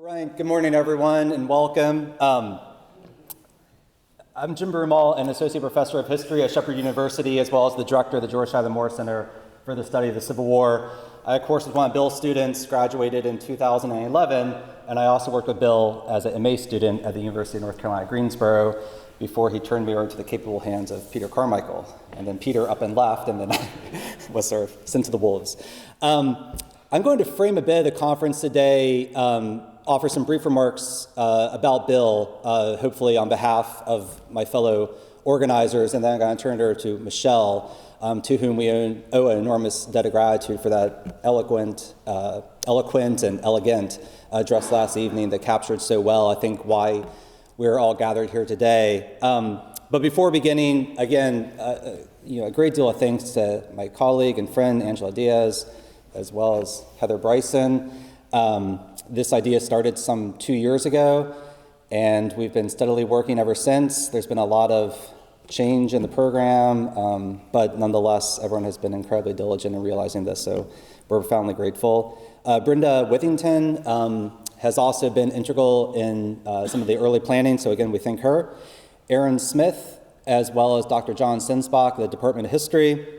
All right, good morning, everyone, and welcome. I'm Jim Brumal, an associate professor of history at Shepherd University, as well as the director of the George Tyler Moore Center for the Study of the Civil War. I, of course, was one of Bill's students, graduated in 2011, and I also worked with Bill as an MA student at the University of North Carolina at Greensboro before he turned me over to the capable hands of Peter Carmichael. And then Peter up and left, and then I was sort of sent to the wolves. I'm going to frame a bit of the conference today, offer some brief remarks about Bill, hopefully on behalf of my fellow organizers, and then I'm going to turn it over to Michele, to whom we owe an enormous debt of gratitude for that eloquent and elegant address last evening that captured so well, I think, why we're all gathered here today. But before beginning, again, a great deal of thanks to my colleague and friend, Angela Diaz, as well as Heather Bryson. This idea started some 2 years ago, and we've been steadily working ever since. There's been a lot of change in the program, but nonetheless, everyone has been incredibly diligent in realizing this, so we're profoundly grateful. Brenda Withington has also been integral in some of the early planning, so again, we thank her. Aaron Smith, as well as Dr. John Sinsbach of the Department of History,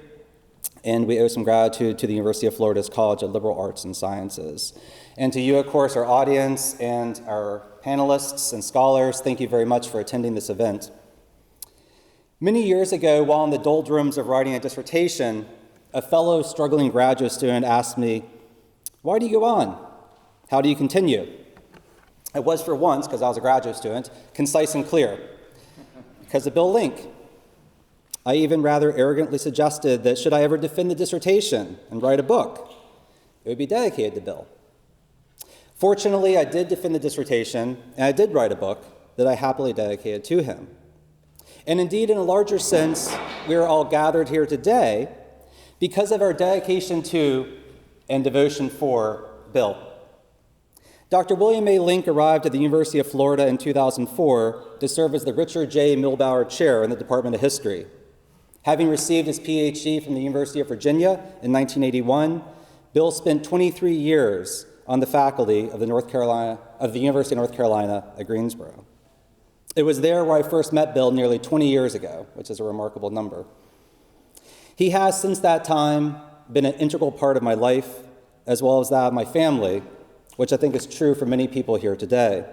and we owe some gratitude to the University of Florida's College of Liberal Arts and Sciences. And to you, of course, our audience and our panelists and scholars, thank you very much for attending this event. Many years ago, while in the doldrums of writing a dissertation, a fellow struggling graduate student asked me, "Why do you go on? How do you continue?" It was, for once, because I was a graduate student, concise and clear. Because of Bill Link. I even rather arrogantly suggested that should I ever defend the dissertation and write a book, it would be dedicated to Bill. Fortunately, I did defend the dissertation, and I did write a book that I happily dedicated to him. And indeed, in a larger sense, we are all gathered here today because of our dedication to and devotion for Bill. Dr. William A. Link arrived at the University of Florida in 2004 to serve as the Richard J. Milbauer Chair in the Department of History. Having received his PhD from the University of Virginia in 1981, Bill spent 23 years on the faculty of the University of North Carolina at Greensboro. It was there where I first met Bill nearly 20 years ago, which is a remarkable number. He has, since that time, been an integral part of my life, as well as that of my family, which I think is true for many people here today.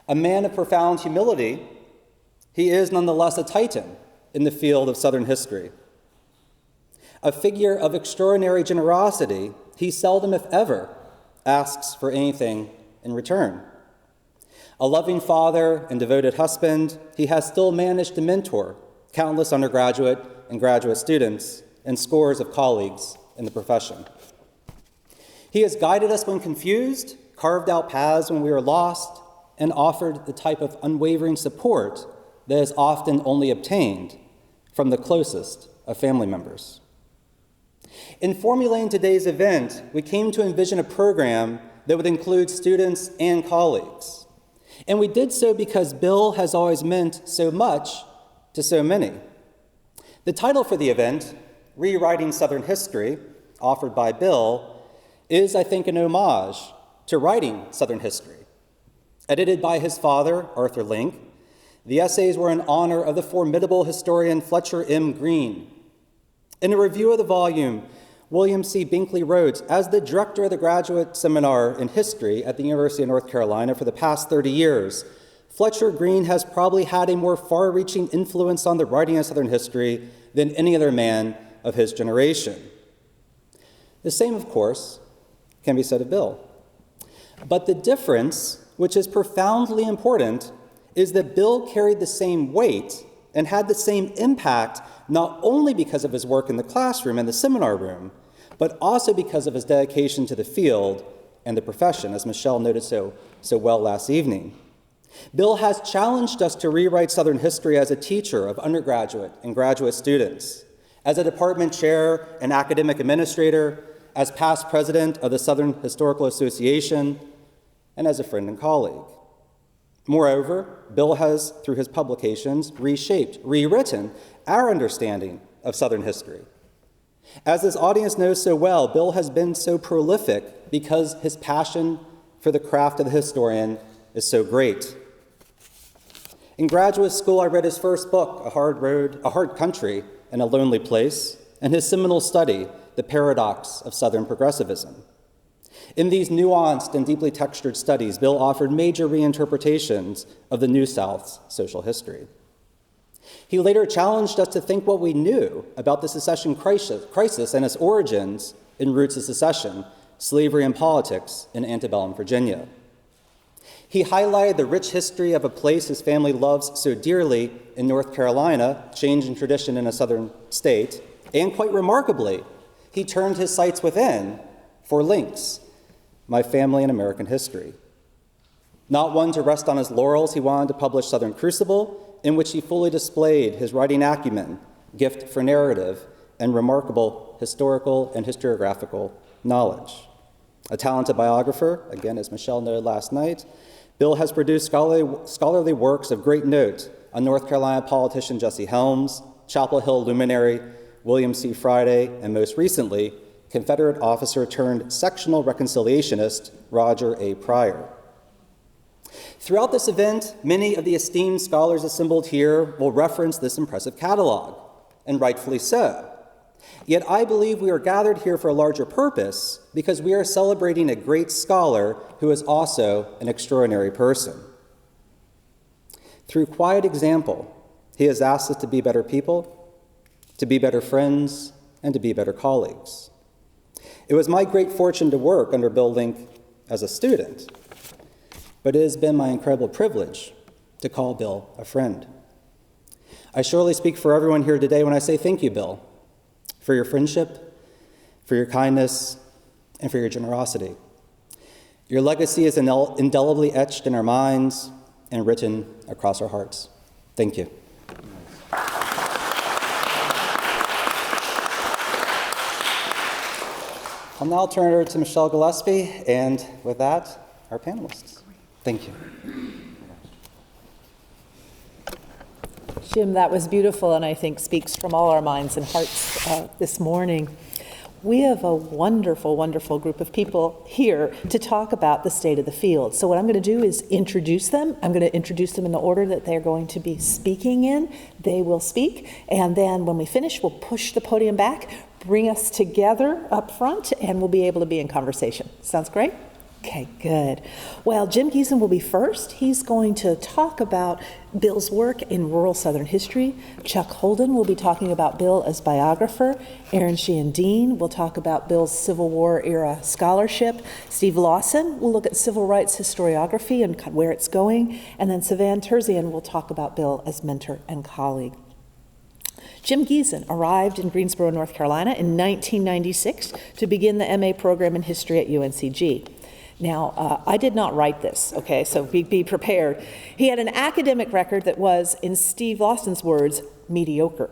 A man of profound humility, he is nonetheless a titan in the field of Southern history. A figure of extraordinary generosity, he seldom, if ever, asks for anything in return. A loving father and devoted husband, he has still managed to mentor countless undergraduate and graduate students and scores of colleagues in the profession. He has guided us when confused, carved out paths when we were lost, and offered the type of unwavering support that is often only obtained from the closest of family members. In formulating today's event, we came to envision a program that would include students and colleagues. And we did so because Bill has always meant so much to so many. The title for the event, Rewriting Southern History, offered by Bill, is, I think, an homage to writing Southern history. Edited by his father, Arthur Link, the essays were in honor of the formidable historian Fletcher M. Greene. In a review of the volume, William C. Binkley wrote, "As the director of the graduate seminar in history at the University of North Carolina for the past 30 years, Fletcher Greene has probably had a more far-reaching influence on the writing of Southern history than any other man of his generation." The same, of course, can be said of Bill. But the difference, which is profoundly important, is that Bill carried the same weight and had the same impact not only because of his work in the classroom and the seminar room, but also because of his dedication to the field and the profession, as Michele noted so well last evening. Bill has challenged us to rewrite Southern history as a teacher of undergraduate and graduate students, as a department chair and academic administrator, as past president of the Southern Historical Association, and as a friend and colleague. Moreover, Bill has, through his publications, rewritten our understanding of Southern history. As this audience knows so well, Bill has been so prolific because his passion for the craft of the historian is so great. In graduate school, I read his first book, A Hard Road, A Hard Country, and a Lonely Place, and his seminal study, The Paradox of Southern Progressivism. In these nuanced and deeply textured studies, Bill offered major reinterpretations of the New South's social history. He later challenged us to think what we knew about the secession crisis and its origins in Roots of Secession, Slavery and Politics in Antebellum Virginia. He highlighted the rich history of a place his family loves so dearly in North Carolina, change in tradition in a southern state, and quite remarkably, he turned his sights within for links, My Family in American History. Not one to rest on his laurels, he wanted to publish Southern Crucible, in which he fully displayed his writing acumen, gift for narrative, and remarkable historical and historiographical knowledge. A talented biographer, again, as Michele noted last night, Bill has produced scholarly works of great note on North Carolina politician Jesse Helms, Chapel Hill luminary William C. Friday, and most recently, Confederate officer turned sectional reconciliationist Roger A. Pryor. Throughout this event, many of the esteemed scholars assembled here will reference this impressive catalog, and rightfully so. Yet I believe we are gathered here for a larger purpose because we are celebrating a great scholar who is also an extraordinary person. Through quiet example, he has asked us to be better people, to be better friends, and to be better colleagues. It was my great fortune to work under Bill Link as a student, but it has been my incredible privilege to call Bill a friend. I surely speak for everyone here today when I say thank you, Bill, for your friendship, for your kindness, and for your generosity. Your legacy is indelibly etched in our minds and written across our hearts. Thank you. I'll now turn it over to Michele Gillespie, and with that, our panelists. Thank you. Jim, that was beautiful, and I think speaks from all our minds and hearts this morning. We have a wonderful, wonderful group of people here to talk about the state of the field. So what I'm going to do is introduce them. I'm going to introduce them in the order that they're going to be speaking in. They will speak, and then when we finish, we'll push the podium back, bring us together up front, and we'll be able to be in conversation. Sounds great? Okay, good. Well, Jim Giesen will be first. He's going to talk about Bill's work in rural Southern history. Chuck Holden will be talking about Bill as biographer. Sheehan-Dean will talk about Bill's Civil War era scholarship. Steve Lawson will look at civil rights historiography and where it's going. And then Sevan Terzian will talk about Bill as mentor and colleague. Jim Giesen arrived in Greensboro, North Carolina in 1996 to begin the MA program in history at UNCG. Now, I did not write this, okay, so be prepared. He had an academic record that was, in Steve Lawson's words, mediocre.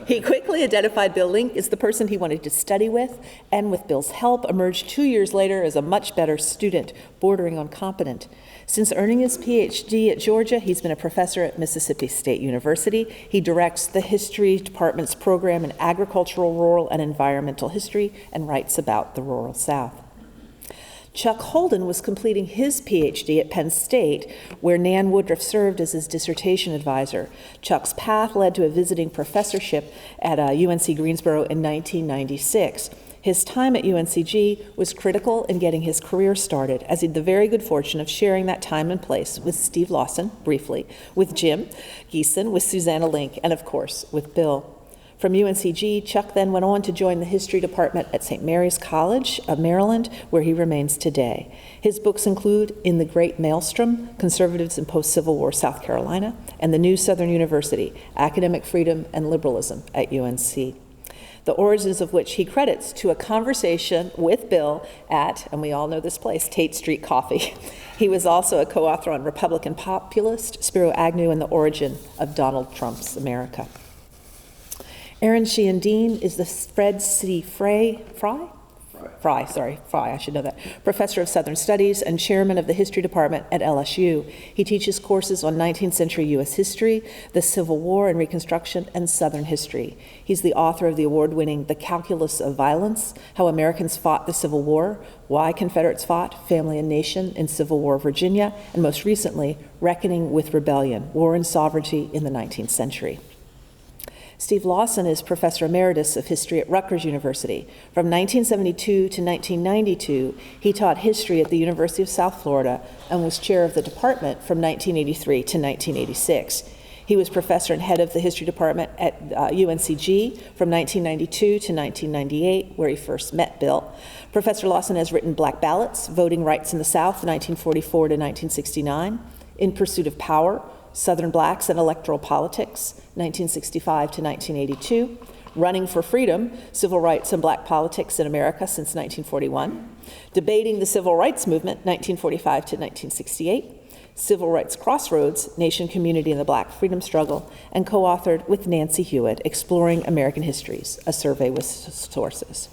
He quickly identified Bill Link as the person he wanted to study with, and with Bill's help, emerged 2 years later as a much better student, bordering on competent. Since earning his PhD at Georgia, he's been a professor at Mississippi State University. He directs the History Department's program in agricultural, rural, and environmental history, and writes about the rural South. Chuck Holden was completing his PhD at Penn State, where Nan Woodruff served as his dissertation advisor. Chuck's path led to a visiting professorship at UNC Greensboro in 1996. His time at UNCG was critical in getting his career started, as he had the very good fortune of sharing that time and place with Steve Lawson, briefly, with Jim Giesen, with Susanna Link, and of course, with Bill. From UNCG, Chuck then went on to join the history department at St. Mary's College of Maryland, where he remains today. His books include In the Great Maelstrom, Conservatives in Post-Civil War South Carolina, and The New Southern University, Academic Freedom and Liberalism at UNC. The origins of which he credits to a conversation with Bill at, and we all know this place, Tate Street Coffee. He was also a co-author on Republican Populist, Spiro Agnew, and the Origin of Donald Trump's America. Fry, I should know that, Professor of Southern Studies and Chairman of the History Department at LSU. He teaches courses on 19th century U.S. history, the Civil War and Reconstruction, and Southern history. He's the author of the award-winning The Calculus of Violence, How Americans Fought the Civil War, Why Confederates Fought, Family and Nation in Civil War Virginia, and most recently, Reckoning with Rebellion, War and Sovereignty in the 19th Century. Steve Lawson is Professor Emeritus of History at Rutgers University. From 1972 to 1992, he taught history at the University of South Florida and was chair of the department from 1983 to 1986. He was professor and head of the history department at UNCG from 1992 to 1998, where he first met Bill. Professor Lawson has written Black Ballots, Voting Rights in the South, 1944 to 1969, In Pursuit of Power, Southern Blacks and Electoral Politics, 1965 to 1982, Running for Freedom, Civil Rights and Black Politics in America since 1941, Debating the Civil Rights Movement, 1945 to 1968, Civil Rights Crossroads, Nation, Community, and the Black Freedom Struggle, and co-authored with Nancy Hewitt, Exploring American Histories, a Survey with Sources.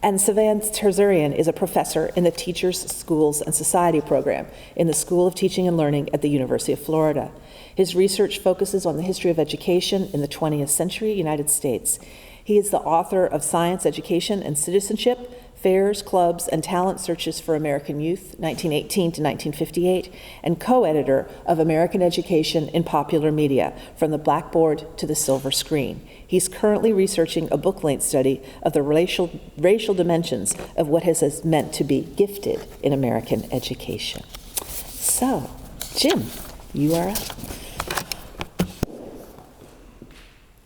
And Sevan Terzian is a professor in the Teachers, Schools, and Society program in the School of Teaching and Learning at the University of Florida. His research focuses on the history of education in the 20th century United States. He is the author of Science, Education, and Citizenship, Fairs, Clubs, and Talent Searches for American Youth, 1918 to 1958, and co-editor of American Education in Popular Media, From the Blackboard to the Silver Screen. He's currently researching a book-length study of the racial dimensions of what has meant to be gifted in American education. So, Jim, you are up.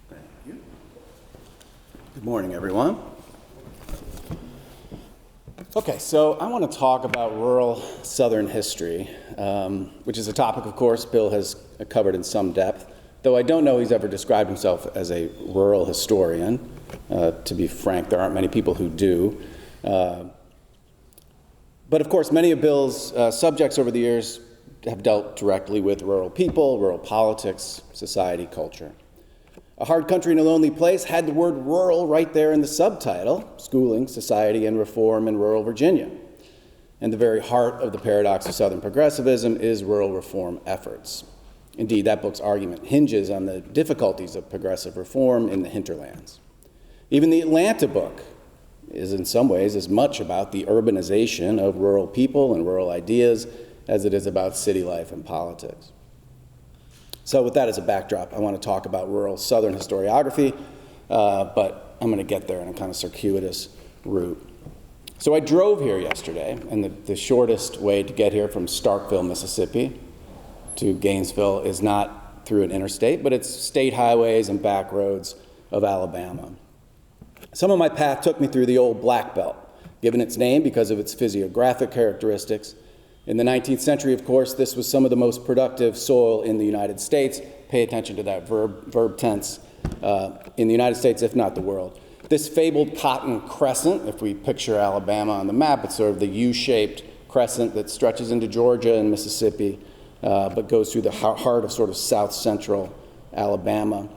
Thank you. Good morning, everyone. Okay, so I want to talk about rural Southern history, which is a topic, of course, Bill has covered in some depth, though I don't know he's ever described himself as a rural historian. To be frank, there aren't many people who do. But of course, many of Bill's subjects over the years have dealt directly with rural people, rural politics, society, culture. A Hard Country in a Lonely Place had the word rural right there in the subtitle, Schooling, Society, and Reform in Rural Virginia. And the very heart of the paradox of Southern progressivism is rural reform efforts. Indeed, that book's argument hinges on the difficulties of progressive reform in the hinterlands. Even the Atlanta book is in some ways as much about the urbanization of rural people and rural ideas as it is about city life and politics. So with that as a backdrop, I want to talk about rural Southern historiography, but I'm going to get there in a kind of circuitous route. So I drove here yesterday, and the shortest way to get here from Starkville, Mississippi to Gainesville is not through an interstate, but it's state highways and back roads of Alabama. Some of my path took me through the old Black Belt, given its name because of its physiographic characteristics. In the 19th century, of course, this was some of the most productive soil in the United States. Pay attention to that verb tense. In the United States, if not the world. This fabled cotton crescent, if we picture Alabama on the map, it's sort of the U-shaped crescent that stretches into Georgia and Mississippi, but goes through the heart of sort of south central Alabama.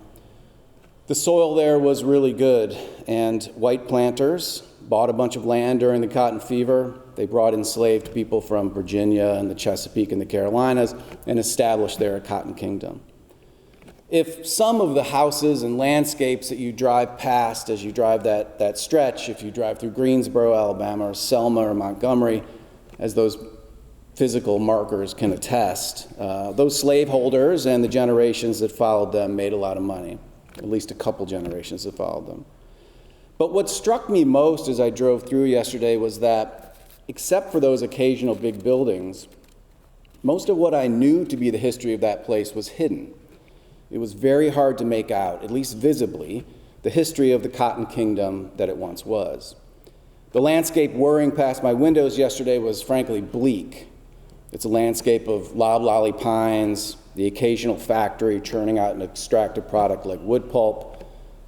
The soil there was really good, and white planters bought a bunch of land during the cotton fever. They brought enslaved people from Virginia and the Chesapeake and the Carolinas and established there a cotton kingdom. If some of the houses and landscapes that you drive past as you drive that stretch, if you drive through Greensboro, Alabama, or Selma or Montgomery, as those physical markers can attest, those slaveholders and the generations that followed them made a lot of money, at least a couple generations that followed them. But what struck me most as I drove through yesterday was that, except for those occasional big buildings, most of what I knew to be the history of that place was hidden. It was very hard to make out, at least visibly, the history of the cotton kingdom that it once was. The landscape whirring past my windows yesterday was frankly bleak. It's a landscape of loblolly pines, the occasional factory churning out an extractive product like wood pulp,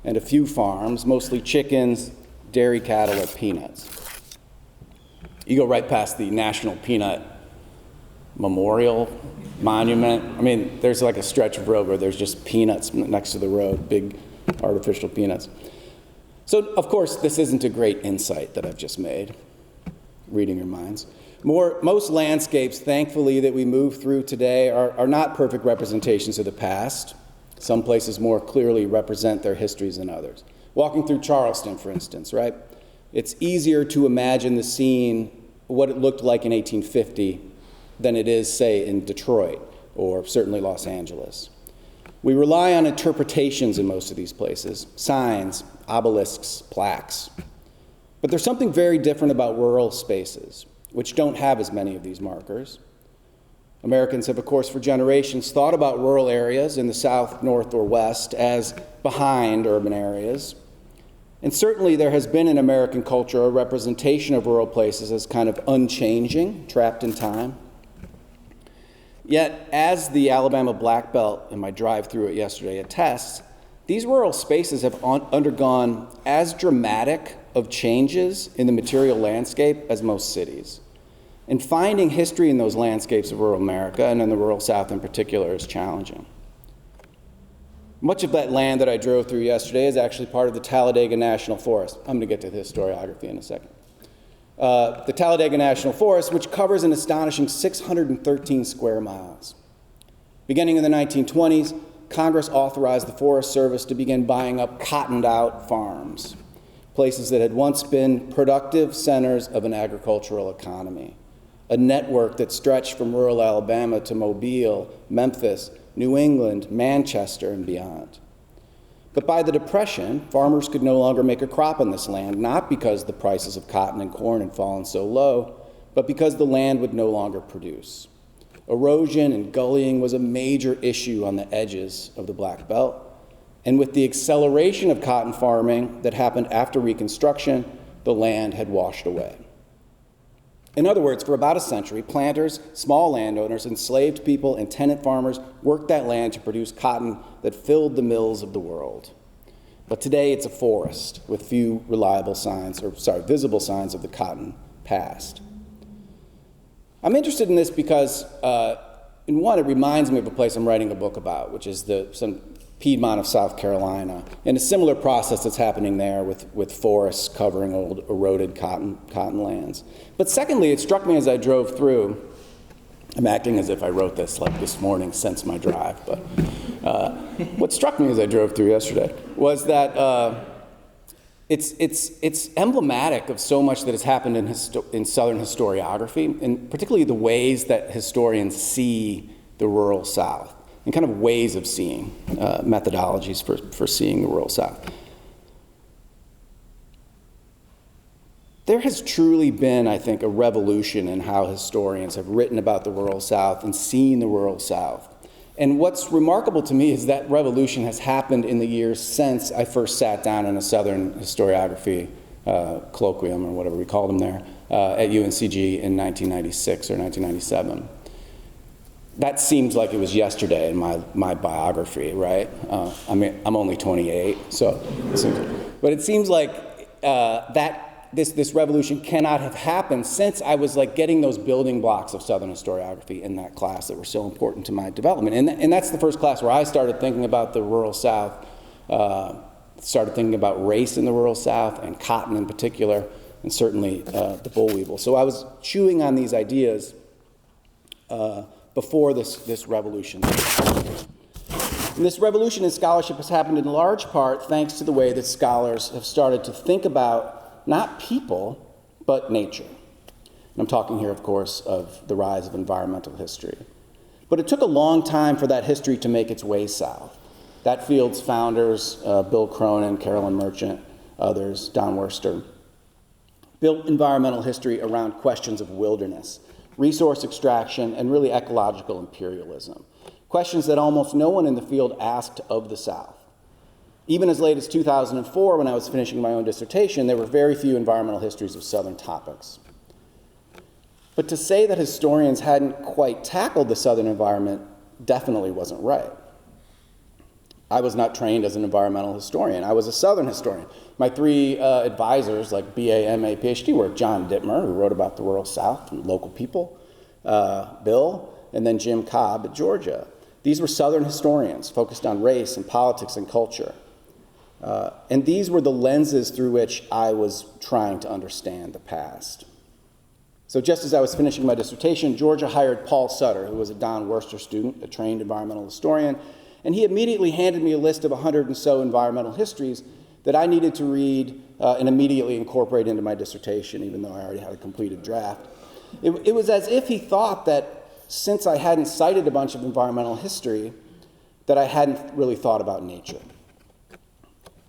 and a few farms, mostly chickens, dairy cattle, or peanuts. You go right past the National Peanut Memorial Monument. I mean, there's like a stretch of road where there's just peanuts next to the road, big artificial peanuts. So, of course, this isn't a great insight that I've just made, reading your minds. Most landscapes, thankfully, that we move through today are not perfect representations of the past. Some places more clearly represent their histories than others. Walking through Charleston, for instance, right? It's easier to imagine the scene, what it looked like in 1850, than it is, say, in Detroit or certainly Los Angeles. We rely on interpretations in most of these places, signs, obelisks, plaques. But there's something very different about rural spaces, which don't have as many of these markers. Americans have, of course, for generations thought about rural areas in the south, north, or west as behind urban areas. And certainly there has been in American culture a representation of rural places as kind of unchanging, trapped in time. Yet, as the Alabama Black Belt in my drive through it yesterday attests, these rural spaces have undergone as dramatic of changes in the material landscape as most cities. And finding history in those landscapes of rural America, and in the rural South in particular, is challenging. Much of that land that I drove through yesterday is actually part of the Talladega National Forest. I'm going to get to the historiography in a second. The Talladega National Forest, which covers an astonishing 613 square miles. Beginning in the 1920s, Congress authorized the Forest Service to begin buying up cottoned-out farms, places that had once been productive centers of an agricultural economy, a network that stretched from rural Alabama to Mobile, Memphis, New England, Manchester, and beyond. But by the Depression, farmers could no longer make a crop on this land, not because the prices of cotton and corn had fallen so low, but because the land would no longer produce. Erosion and gullying was a major issue on the edges of the Black Belt. And with the acceleration of cotton farming that happened after Reconstruction, the land had washed away. In other words, for about a century, planters, small landowners, enslaved people, and tenant farmers worked that land to produce cotton that filled the mills of the world. But today it's a forest with few visible signs of the cotton past. I'm interested in this because, in one, it reminds me of a place I'm writing a book about, which is some Piedmont of South Carolina, and a similar process that's happening there with forests covering old eroded cotton lands. But secondly, it struck me as I drove through, I'm acting as if I wrote this like this morning since my drive, but what struck me as I drove through yesterday was that it's emblematic of so much that has happened in Southern historiography, and particularly the ways that historians see the rural South, and kind of ways of seeing, methodologies for seeing the rural South. There has truly been, I think, a revolution in how historians have written about the rural South and seen the rural South. And what's remarkable to me is that revolution has happened in the years since I first sat down in a Southern historiography colloquium, or whatever we called them there, at UNCG in 1996 or 1997. That seems like it was yesterday in my biography, right? I mean, I'm only 28, but it seems like this revolution cannot have happened since I was like getting those building blocks of Southern historiography in that class that were so important to my development. And that's the first class where I started thinking about the rural South, started thinking about race in the rural South and cotton in particular, and certainly the boll weevil. So I was chewing on these ideas before this revolution. And this revolution in scholarship has happened in large part thanks to the way that scholars have started to think about not people, but nature. And I'm talking here, of course, of the rise of environmental history. But it took a long time for that history to make its way south. That field's founders, Bill Cronin, Carolyn Merchant, others, Don Worster, built environmental history around questions of wilderness, resource extraction, and really ecological imperialism. Questions that almost no one in the field asked of the South. Even as late as 2004, when I was finishing my own dissertation, there were very few environmental histories of Southern topics. But to say that historians hadn't quite tackled the Southern environment definitely wasn't right. I was not trained as an environmental historian. I was a Southern historian. My three advisors, like BA, MA, PhD, were John Dittmer, who wrote about the rural South and local people, Bill, and then Jim Cobb at Georgia. These were Southern historians focused on race and politics and culture. And these were the lenses through which I was trying to understand the past. So just as I was finishing my dissertation, Georgia hired Paul Sutter, who was a Don Worcester student, a trained environmental historian, and he immediately handed me a list of 100 and so environmental histories that I needed to read and immediately incorporate into my dissertation, even though I already had a completed draft. It was as if he thought that since I hadn't cited a bunch of environmental history, that I hadn't really thought about nature.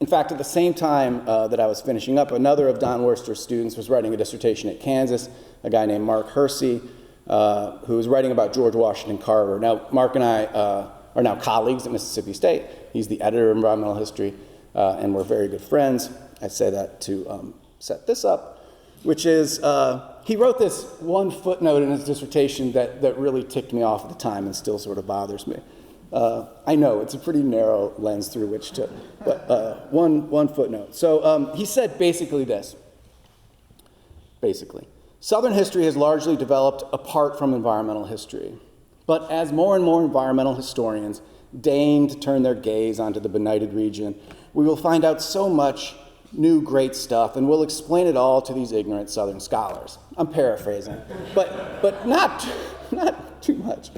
In fact, at the same time that I was finishing up, another of Don Worcester's students was writing a dissertation at Kansas, a guy named Mark Hersey, who was writing about George Washington Carver. Now, Mark and I are now colleagues at Mississippi State. He's the editor of environmental history, and we're very good friends. I say that to set this up, which is, he wrote this one footnote in his dissertation that really ticked me off at the time and still sort of bothers me. I know, it's a pretty narrow lens through which to, but one footnote. So he said basically this, Southern history has largely developed apart from environmental history. But as more and more environmental historians deign to turn their gaze onto the benighted region, we will find out so much new great stuff, and we'll explain it all to these ignorant Southern scholars. I'm paraphrasing, but not too much.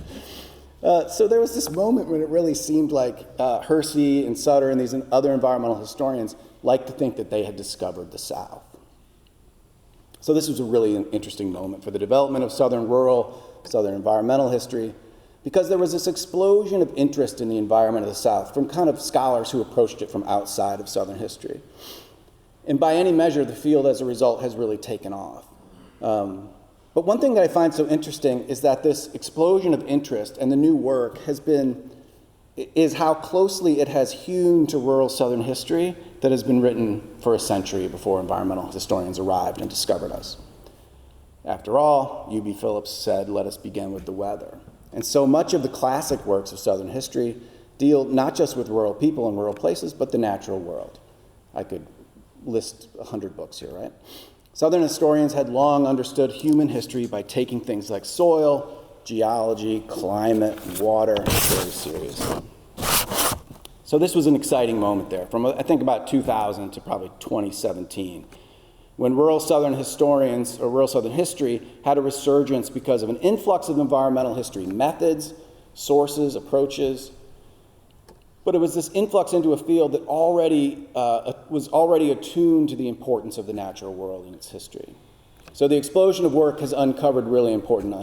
So there was this moment when it really seemed like Hersey and Sutter and these other environmental historians liked to think that they had discovered the South. So this was a really interesting moment for the development of Southern rural, Southern environmental history, because there was this explosion of interest in the environment of the South from kind of scholars who approached it from outside of Southern history. And by any measure, the field as a result has really taken off. But one thing that I find so interesting is that this explosion of interest and the new work is how closely it has hewn to rural Southern history that has been written for a century before environmental historians arrived and discovered us. After all, U.B. Phillips said, let us begin with the weather. And so much of the classic works of Southern history deal not just with rural people and rural places, but the natural world. I could list 100 books here, right? Southern historians had long understood human history by taking things like soil, geology, climate, and water very seriously. So this was an exciting moment there, from I think about 2000 to probably 2017, when rural Southern historians, or rural Southern history, had a resurgence because of an influx of environmental history methods, sources, approaches. But it was this influx into a field that was already attuned to the importance of the natural world in its history. So the explosion of work has uncovered really important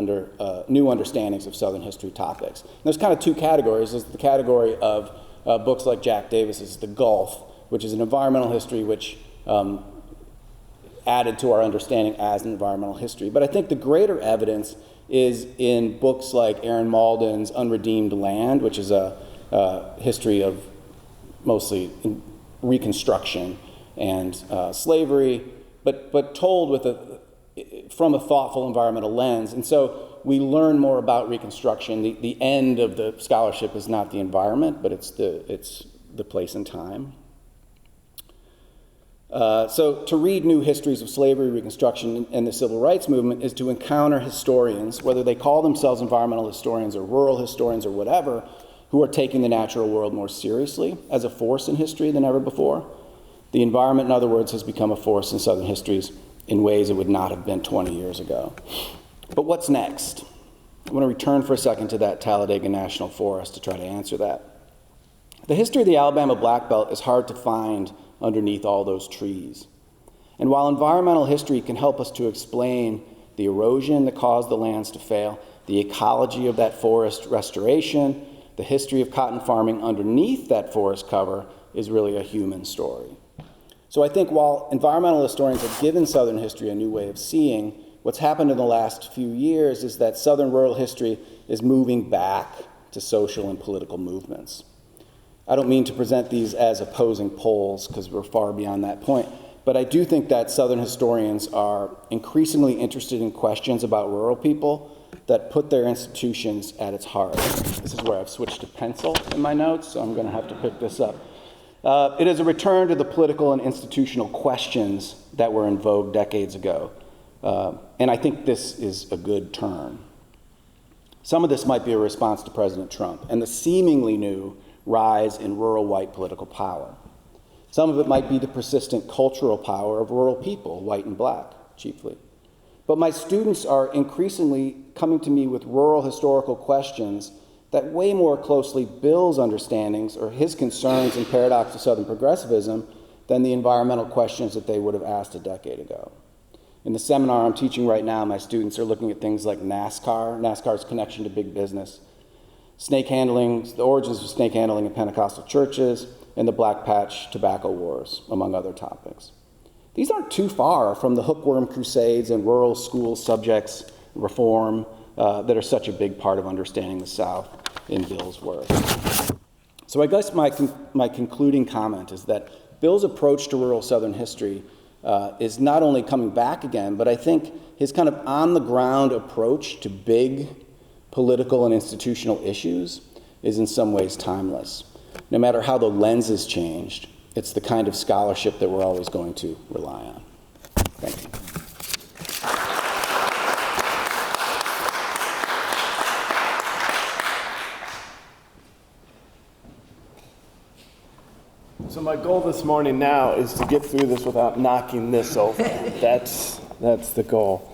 new understandings of Southern history topics. And there's kind of two categories. There's the category of books like Jack Davis's The Gulf, which is an environmental history which added to our understanding as an environmental history. But I think the greater evidence is in books like Aaron Malden's Unredeemed Land, which is a history of mostly Reconstruction and slavery, but told from a thoughtful environmental lens. And so we learn more about Reconstruction. The end of the scholarship is not the environment, but it's the place and time. So to read new histories of slavery, Reconstruction, and the Civil Rights Movement is to encounter historians, whether they call themselves environmental historians or rural historians or whatever, who are taking the natural world more seriously as a force in history than ever before. The environment, in other words, has become a force in Southern histories in ways it would not have been 20 years ago. But what's next? I want to return for a second to that Talladega National Forest to try to answer that. The history of the Alabama Black Belt is hard to find underneath all those trees. And while environmental history can help us to explain the erosion that caused the lands to fail, the ecology of that forest restoration, the history of cotton farming underneath that forest cover is really a human story. So I think while environmental historians have given Southern history a new way of seeing, what's happened in the last few years is that Southern rural history is moving back to social and political movements. I don't mean to present these as opposing poles, because we're far beyond that point, but I do think that Southern historians are increasingly interested in questions about rural people that put their institutions at its heart. This is where I've switched to pencil in my notes, so I'm going to have to pick this up. It is a return to the political and institutional questions that were in vogue decades ago, and I think this is a good turn. Some of this might be a response to President Trump and the seemingly new rise in rural white political power. Some of it might be the persistent cultural power of rural people, white and black, chiefly. But my students are increasingly coming to me with rural historical questions that way more closely Bill's understandings or his concerns and paradox of Southern progressivism than the environmental questions that they would have asked a decade ago. In the seminar I'm teaching right now, my students are looking at things like NASCAR's connection to big business, snake handling, the origins of snake handling in Pentecostal churches, and the Black Patch tobacco wars, among other topics. These aren't too far from the hookworm crusades and rural school subjects reform that are such a big part of understanding the South in Bill's work. So I guess my concluding comment is that Bill's approach to rural Southern history is not only coming back again, but I think his kind of on-the-ground approach to big political and institutional issues is in some ways timeless. No matter how the lens has changed, it's the kind of scholarship that we're always going to rely on. Thank you. So my goal this morning now is to get through this without knocking this over. That's the goal.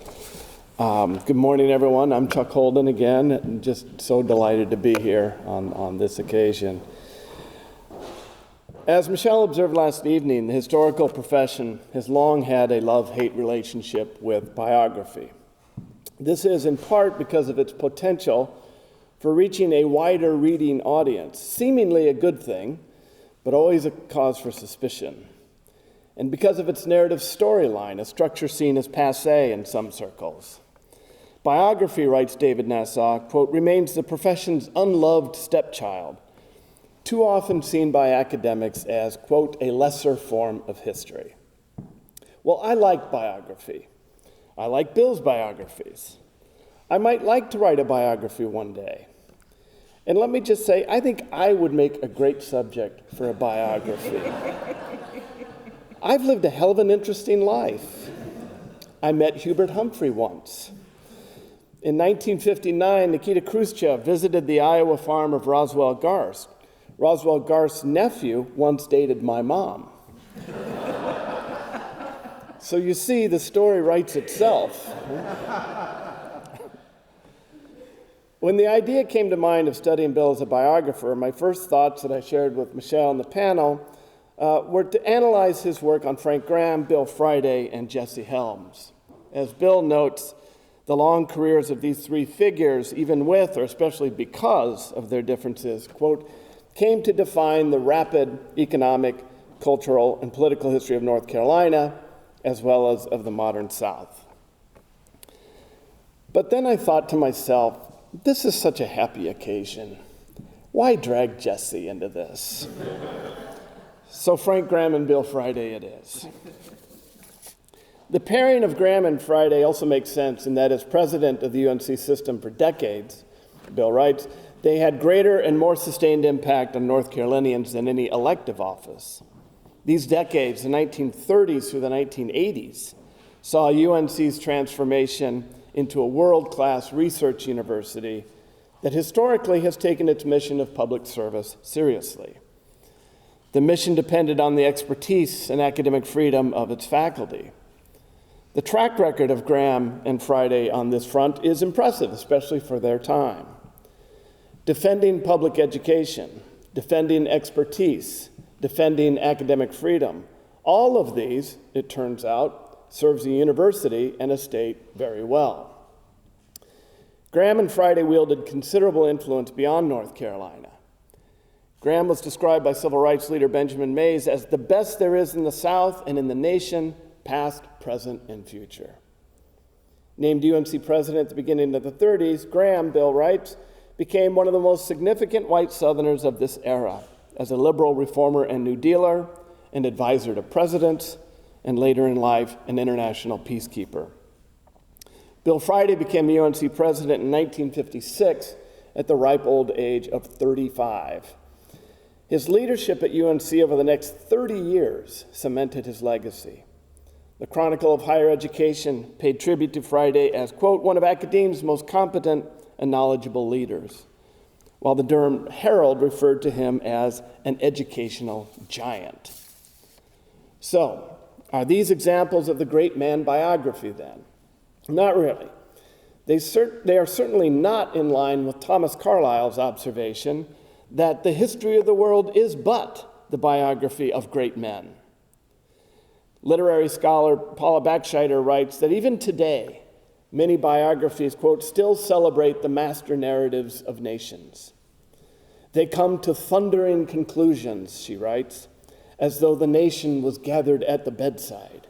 Good morning, everyone. I'm Chuck Holden again, and just so delighted to be here on this occasion. As Michele observed last evening, the historical profession has long had a love-hate relationship with biography. This is in part because of its potential for reaching a wider reading audience, seemingly a good thing, but always a cause for suspicion. And because of its narrative storyline, a structure seen as passé in some circles. Biography, writes David Nassau, quote, remains the profession's unloved stepchild, too often seen by academics as, quote, a lesser form of history. Well, I like biography. I like Bill's biographies. I might like to write a biography one day. And let me just say, I think I would make a great subject for a biography. I've lived a hell of an interesting life. I met Hubert Humphrey once. In 1959, Nikita Khrushchev visited the Iowa farm of Roswell Garst. Roswell Garst's nephew once dated my mom. So you see, the story writes itself. When the idea came to mind of studying Bill as a biographer, my first thoughts that I shared with Michele and the panel were to analyze his work on Frank Graham, Bill Friday, and Jesse Helms. As Bill notes, the long careers of these three figures, even with or especially because of their differences, quote, came to define the rapid economic, cultural, and political history of North Carolina, as well as of the modern South. But then I thought to myself, this is such a happy occasion. Why drag Jesse into this? So Frank Graham and Bill Friday it is. The pairing of Graham and Friday also makes sense in that as president of the UNC system for decades, Bill writes, they had greater and more sustained impact on North Carolinians than any elective office. These decades, the 1930s through the 1980s, saw UNC's transformation into a world-class research university that historically has taken its mission of public service seriously. The mission depended on the expertise and academic freedom of its faculty. The track record of Graham and Friday on this front is impressive, especially for their time. Defending public education, defending expertise, defending academic freedom, all of these, it turns out, serves the university and a state very well. Graham and Friday wielded considerable influence beyond North Carolina. Graham was described by civil rights leader Benjamin Mays as the best there is in the South and in the nation, past, present, and future. Named UNC president at the beginning of the 30s, Graham, Bill writes, became one of the most significant white Southerners of this era as a liberal reformer and New Dealer, an advisor to presidents, and later in life, an international peacekeeper. Bill Friday became UNC president in 1956 at the ripe old age of 35. His leadership at UNC over the next 30 years cemented his legacy. The Chronicle of Higher Education paid tribute to Friday as, quote, one of academia's most competent and knowledgeable leaders, while the Durham Herald referred to him as an educational giant. So, are these examples of the great man biography then? Not really. They are certainly not in line with Thomas Carlyle's observation that the history of the world is but the biography of great men. Literary scholar Paula Backscheider writes that even today, many biographies, quote, still celebrate the master narratives of nations. They come to thundering conclusions, she writes, as though the nation was gathered at the bedside.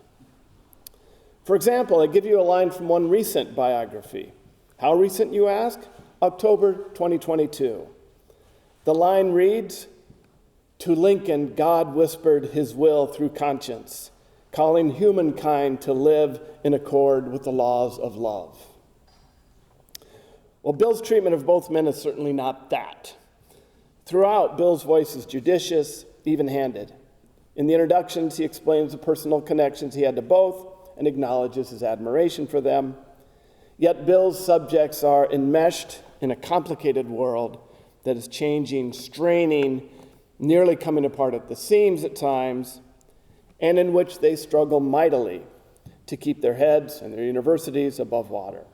For example, I give you a line from one recent biography. How recent, you ask? October 2022. The line reads, "To Lincoln, God whispered his will through conscience, calling humankind to live in accord with the laws of love." Well, Bill's treatment of both men is certainly not that. Throughout, Bill's voice is judicious, even-handed. In the introductions, he explains the personal connections he had to both and acknowledges his admiration for them. Yet Bill's subjects are enmeshed in a complicated world that is changing, straining, nearly coming apart at the seams at times, and in which they struggle mightily to keep their heads and their universities above water.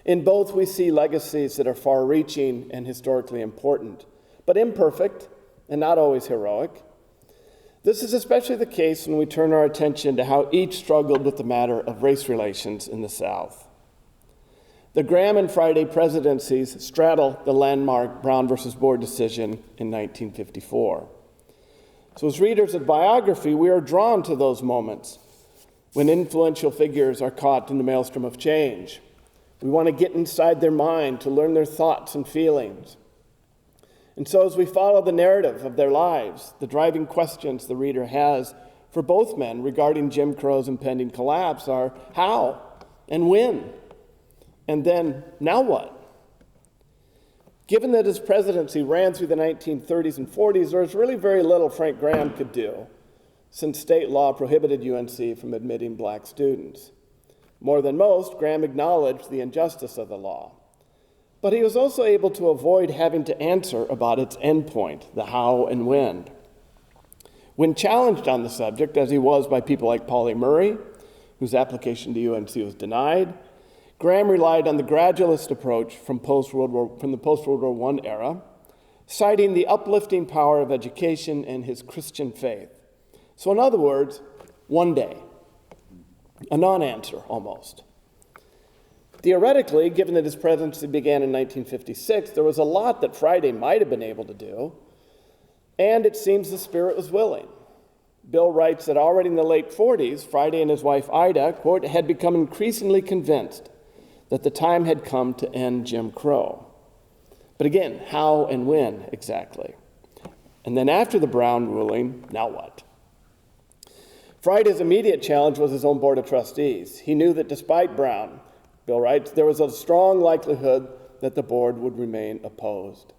In both, we see legacies that are far-reaching and historically important, but imperfect and not always heroic. This is especially the case when we turn our attention to how each struggled with the matter of race relations in the South. The Graham and Friday presidencies straddle the landmark Brown versus Board decision in 1954. So as readers of biography, we are drawn to those moments when influential figures are caught in the maelstrom of change. We want to get inside their mind to learn their thoughts and feelings. And so as we follow the narrative of their lives, the driving questions the reader has for both men regarding Jim Crow's impending collapse are how and when, and then now what? Given that his presidency ran through the 1930s and 40s, there was really very little Frank Graham could do, since state law prohibited UNC from admitting black students. More than most, Graham acknowledged the injustice of the law. But he was also able to avoid having to answer about its endpoint, the how and when. When challenged on the subject, as he was by people like Paul A. Murray, whose application to UNC was denied, Graham relied on the gradualist approach from the post-World War I era, citing the uplifting power of education and his Christian faith. So in other words, one day, a non-answer almost. Theoretically, given that his presidency began in 1956, there was a lot that Friday might have been able to do, and it seems the spirit was willing. Bill writes that already in the late 40s, Friday and his wife Ida, quote, had become increasingly convinced that the time had come to end Jim Crow. But again, how and when exactly? And then after the Brown ruling, now what? Friday's immediate challenge was his own board of trustees. He knew that despite Brown, Bill writes, there was a strong likelihood that the board would remain opposed.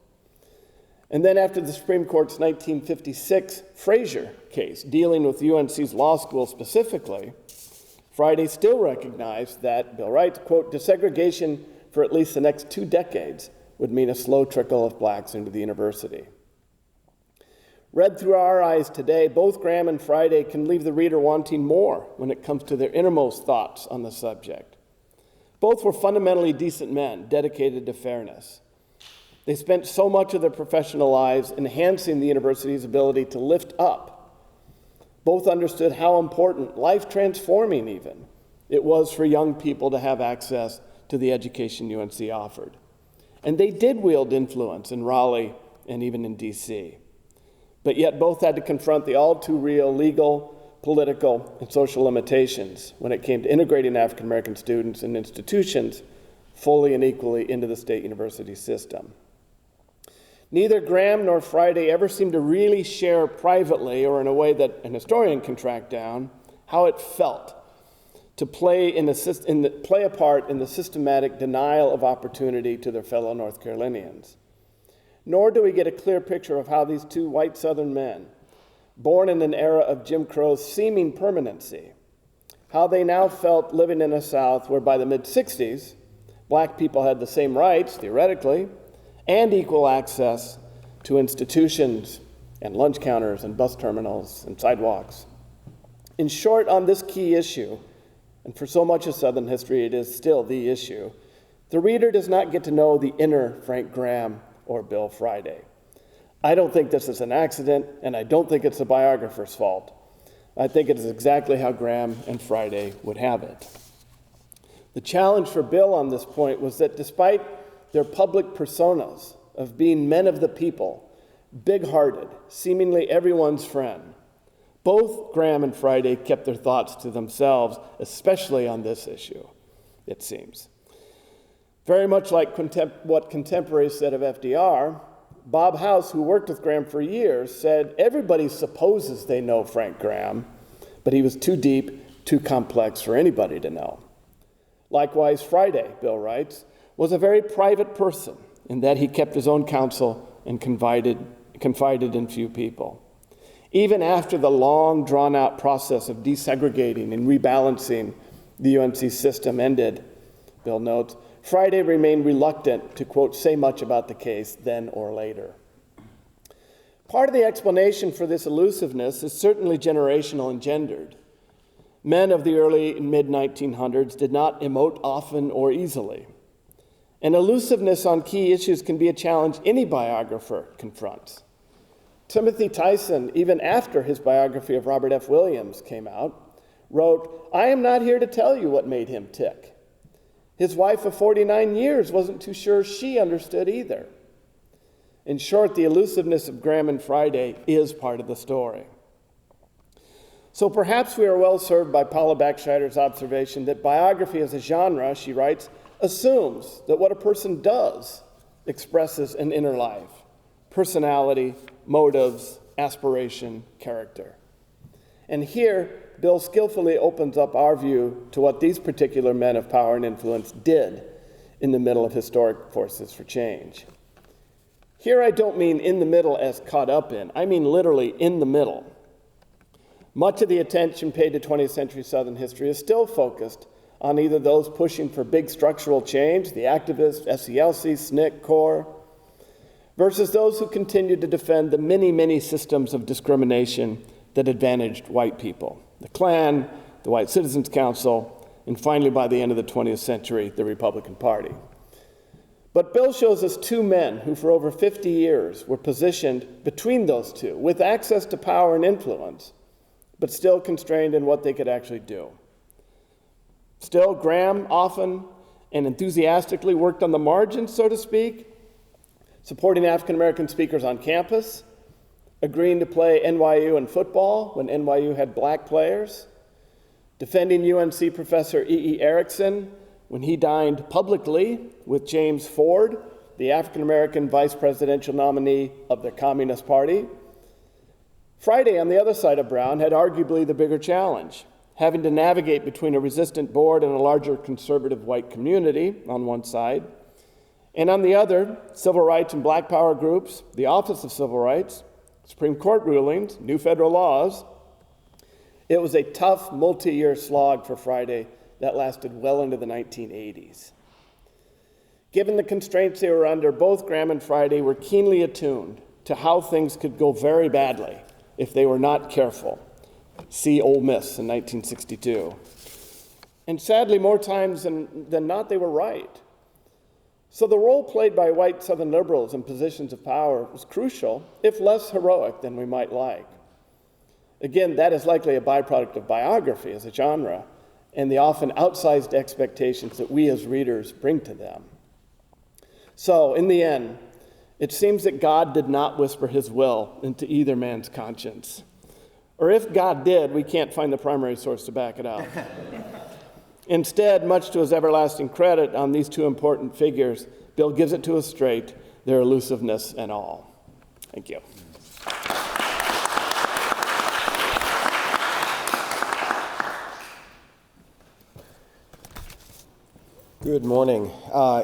And then after the Supreme Court's 1956 Frazier case, dealing with UNC's law school specifically, Friday still recognized that, Bill writes, quote, desegregation for at least the next 2 decades would mean a slow trickle of blacks into the university. Read through our eyes today, both Graham and Friday can leave the reader wanting more when it comes to their innermost thoughts on the subject. Both were fundamentally decent men, dedicated to fairness. They spent so much of their professional lives enhancing the university's ability to lift up. Both understood how important, life-transforming even, it was for young people to have access to the education UNC offered. And they did wield influence in Raleigh and even in D.C. But yet both had to confront the all-too-real legal, political, and social limitations when it came to integrating African American students and institutions fully and equally into the state university system. Neither Graham nor Friday ever seemed to really share privately, or in a way that an historian can track down, how it felt to play a part in the systematic denial of opportunity to their fellow North Carolinians. Nor do we get a clear picture of how these two white Southern men, born in an era of Jim Crow's seeming permanency, how they now felt living in a South where by the mid-60s, black people had the same rights, theoretically, and equal access to institutions and lunch counters and bus terminals and sidewalks In short, on this key issue, and for so much of Southern history it is still the issue, the reader does not get to know the inner Frank Graham or Bill Friday. I don't think this is an accident, and I don't think it's the biographer's fault. I think it is exactly how Graham and Friday would have it. The challenge for Bill on this point was that despite their public personas of being men of the people, big-hearted, seemingly everyone's friend, both Graham and Friday kept their thoughts to themselves, especially on this issue, it seems. Very much like what contemporaries said of FDR, Bob House, who worked with Graham for years, said everybody supposes they know Frank Graham, but he was too deep, too complex for anybody to know. Likewise, Friday, Bill writes, was a very private person in that he kept his own counsel and confided in few people. Even after the long, drawn-out process of desegregating and rebalancing the UNC system ended, Bill notes, Friday remained reluctant to, quote, say much about the case then or later. Part of the explanation for this elusiveness is certainly generational and gendered. Men of the early and mid-1900s did not emote often or easily. And elusiveness on key issues can be a challenge any biographer confronts. Timothy Tyson, even after his biography of Robert F. Williams came out, wrote, "I am not here to tell you what made him tick. His wife of 49 years wasn't too sure she understood either." In short, the elusiveness of Graham and Friday is part of the story. So perhaps we are well served by Paula Backscheider's observation that biography as a genre, she writes, assumes that what a person does expresses an inner life, personality, motives, aspiration, character. And here, Bill skillfully opens up our view to what these particular men of power and influence did in the middle of historic forces for change. Here I don't mean in the middle as caught up in, I mean literally in the middle. Much of the attention paid to 20th century Southern history is still focused on either those pushing for big structural change, the activists, SCLC, SNCC, CORE, versus those who continued to defend the many, many systems of discrimination that advantaged white people. The Klan, the White Citizens Council, and finally, by the end of the 20th century, the Republican Party. But Bill shows us two men who for over 50 years were positioned between those two, with access to power and influence, but still constrained in what they could actually do. Still, Graham often and enthusiastically worked on the margins, so to speak, supporting African-American speakers on campus, agreeing to play NYU in football when NYU had black players, defending UNC professor E.E. Erickson when he dined publicly with James Ford, the African-American vice presidential nominee of the Communist Party. Friday, on the other side of Brown, had arguably the bigger challenge, having to navigate between a resistant board and a larger conservative white community on one side, and on the other, civil rights and black power groups, the Office of Civil Rights, Supreme Court rulings, new federal laws. It was a tough multi-year slog for Friday that lasted well into the 1980s. Given the constraints they were under, both Graham and Friday were keenly attuned to how things could go very badly if they were not careful. See Ole Miss in 1962. And sadly, more times than not, they were right. So the role played by white Southern liberals in positions of power was crucial, if less heroic than we might like. Again, that is likely a byproduct of biography as a genre and the often outsized expectations that we as readers bring to them. So, in the end, it seems that God did not whisper his will into either man's conscience. Or if God did, we can't find the primary source to back it up. Instead, much to his everlasting credit on these two important figures, Bill gives it to us straight, their elusiveness and all. Thank you. Good morning.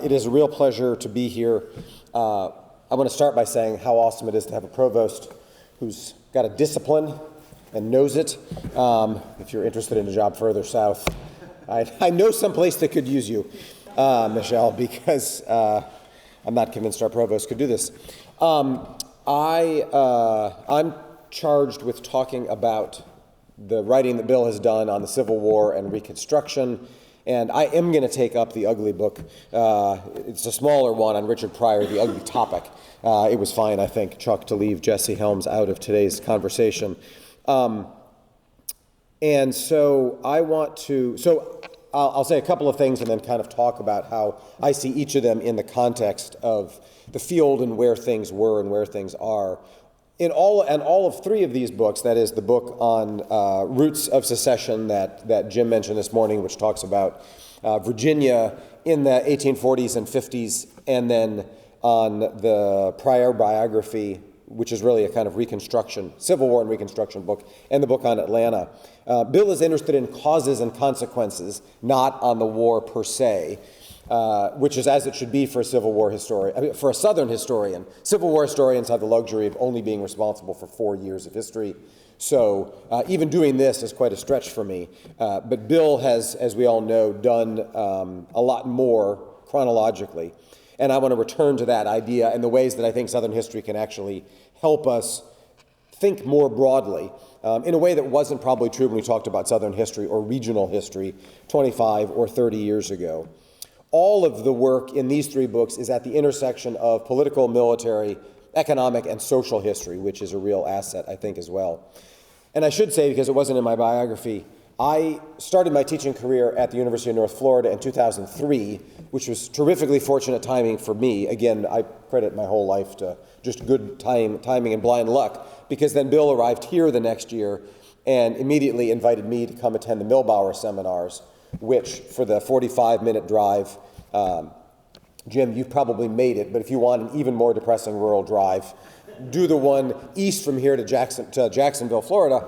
It is a real pleasure to be here. I want to start by saying how awesome it is to have a provost who's got a discipline and knows it. If you're interested in a job further south, I know someplace that could use you, Michele, because I'm not convinced our provost could do this. I'm charged with talking about the writing that Bill has done on the Civil War and Reconstruction. And I am going to take up the ugly book. It's a smaller one on Richard Pryor, The Ugly Topic. It was fine, I think, Chuck, to leave Jesse Helms out of today's conversation. And so I'll say a couple of things and then kind of talk about how I see each of them in the context of the field and where things were and where things are. In all of three of these books, that is the book on Roots of Secession that Jim mentioned this morning, which talks about Virginia in the 1840s and 50s, and then on the Pryor biography, which is really a kind of Reconstruction, Civil War and Reconstruction book, and the book on Atlanta. Bill is interested in causes and consequences, not on the war per se, which is as it should be for a Civil War historian, for a Southern historian. Civil War historians have the luxury of only being responsible for 4 years of history. So even doing this is quite a stretch for me. But Bill has, as we all know, done a lot more chronologically. And I want to return to that idea and the ways that I think Southern history can actually help us think more broadly in a way that wasn't probably true when we talked about Southern history or regional history 25 or 30 years ago. All of the work in these three books is at the intersection of political, military, economic, and social history, which is a real asset, I think, as well. And I should say, because it wasn't in my biography, I started my teaching career at the University of North Florida in 2003, which was terrifically fortunate timing for me. Again, I credit my whole life to just good timing and blind luck, because then Bill arrived here the next year and immediately invited me to come attend the Milbauer seminars, which for the 45-minute drive, Jim, you've probably made it, but if you want an even more depressing rural drive, do the one east from here to Jacksonville, Florida.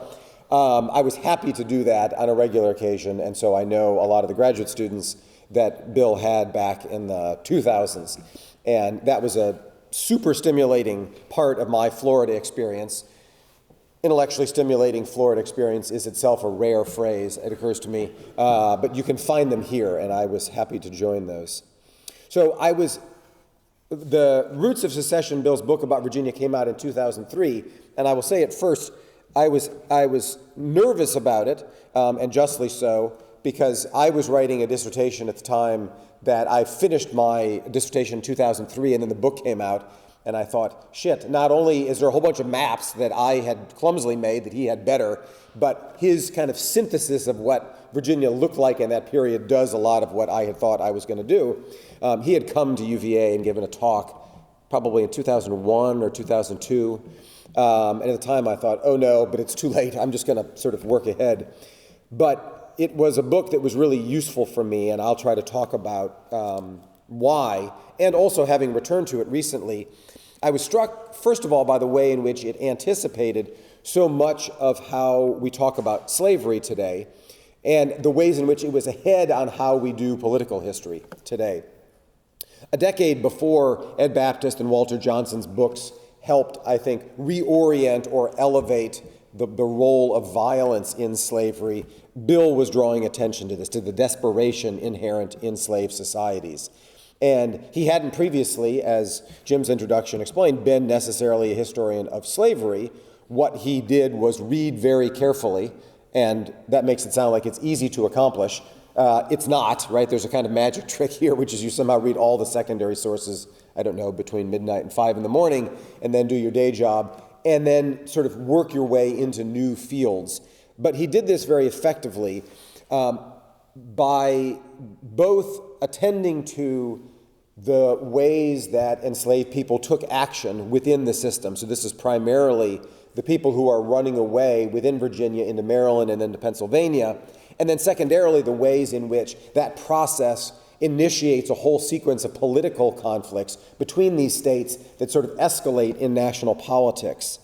I was happy to do that on a regular occasion, and so I know a lot of the graduate students that Bill had back in the 2000s, and that was a super stimulating part of my Florida experience. Intellectually stimulating Florida experience is itself a rare phrase, it occurs to me, but you can find them here, and I was happy to join those. So the Roots of Secession, Bill's book about Virginia, came out in 2003, and I will say at first, I was nervous about it, and justly so, because I was writing a dissertation at the time that I finished my dissertation in 2003, and then the book came out, and I thought, shit, not only is there a whole bunch of maps that I had clumsily made that he had better, but his kind of synthesis of what Virginia looked like in that period does a lot of what I had thought I was going to do. He had come to UVA and given a talk probably in 2001 or 2002. And at the time I thought, oh no, but it's too late. I'm just going to sort of work ahead. But it was a book that was really useful for me, and I'll try to talk about why. And also, having returned to it recently, I was struck, first of all, by the way in which it anticipated so much of how we talk about slavery today, and the ways in which it was ahead on how we do political history today. A decade before Ed Baptist and Walter Johnson's books helped, I think, reorient or elevate the role of violence in slavery, Bill was drawing attention to this, to the desperation inherent in slave societies. And he hadn't previously, as Jim's introduction explained, been necessarily a historian of slavery. What he did was read very carefully, and that makes it sound like it's easy to accomplish. It's not, right? There's a kind of magic trick here, which is you somehow read all the secondary sources, I don't know, between midnight and 5 in the morning, and then do your day job, and then sort of work your way into new fields. But he did this very effectively by both attending to the ways that enslaved people took action within the system. So this is primarily the people who are running away within Virginia into Maryland and then to Pennsylvania. And then secondarily, the ways in which that process initiates a whole sequence of political conflicts between these states that sort of escalate in national politics.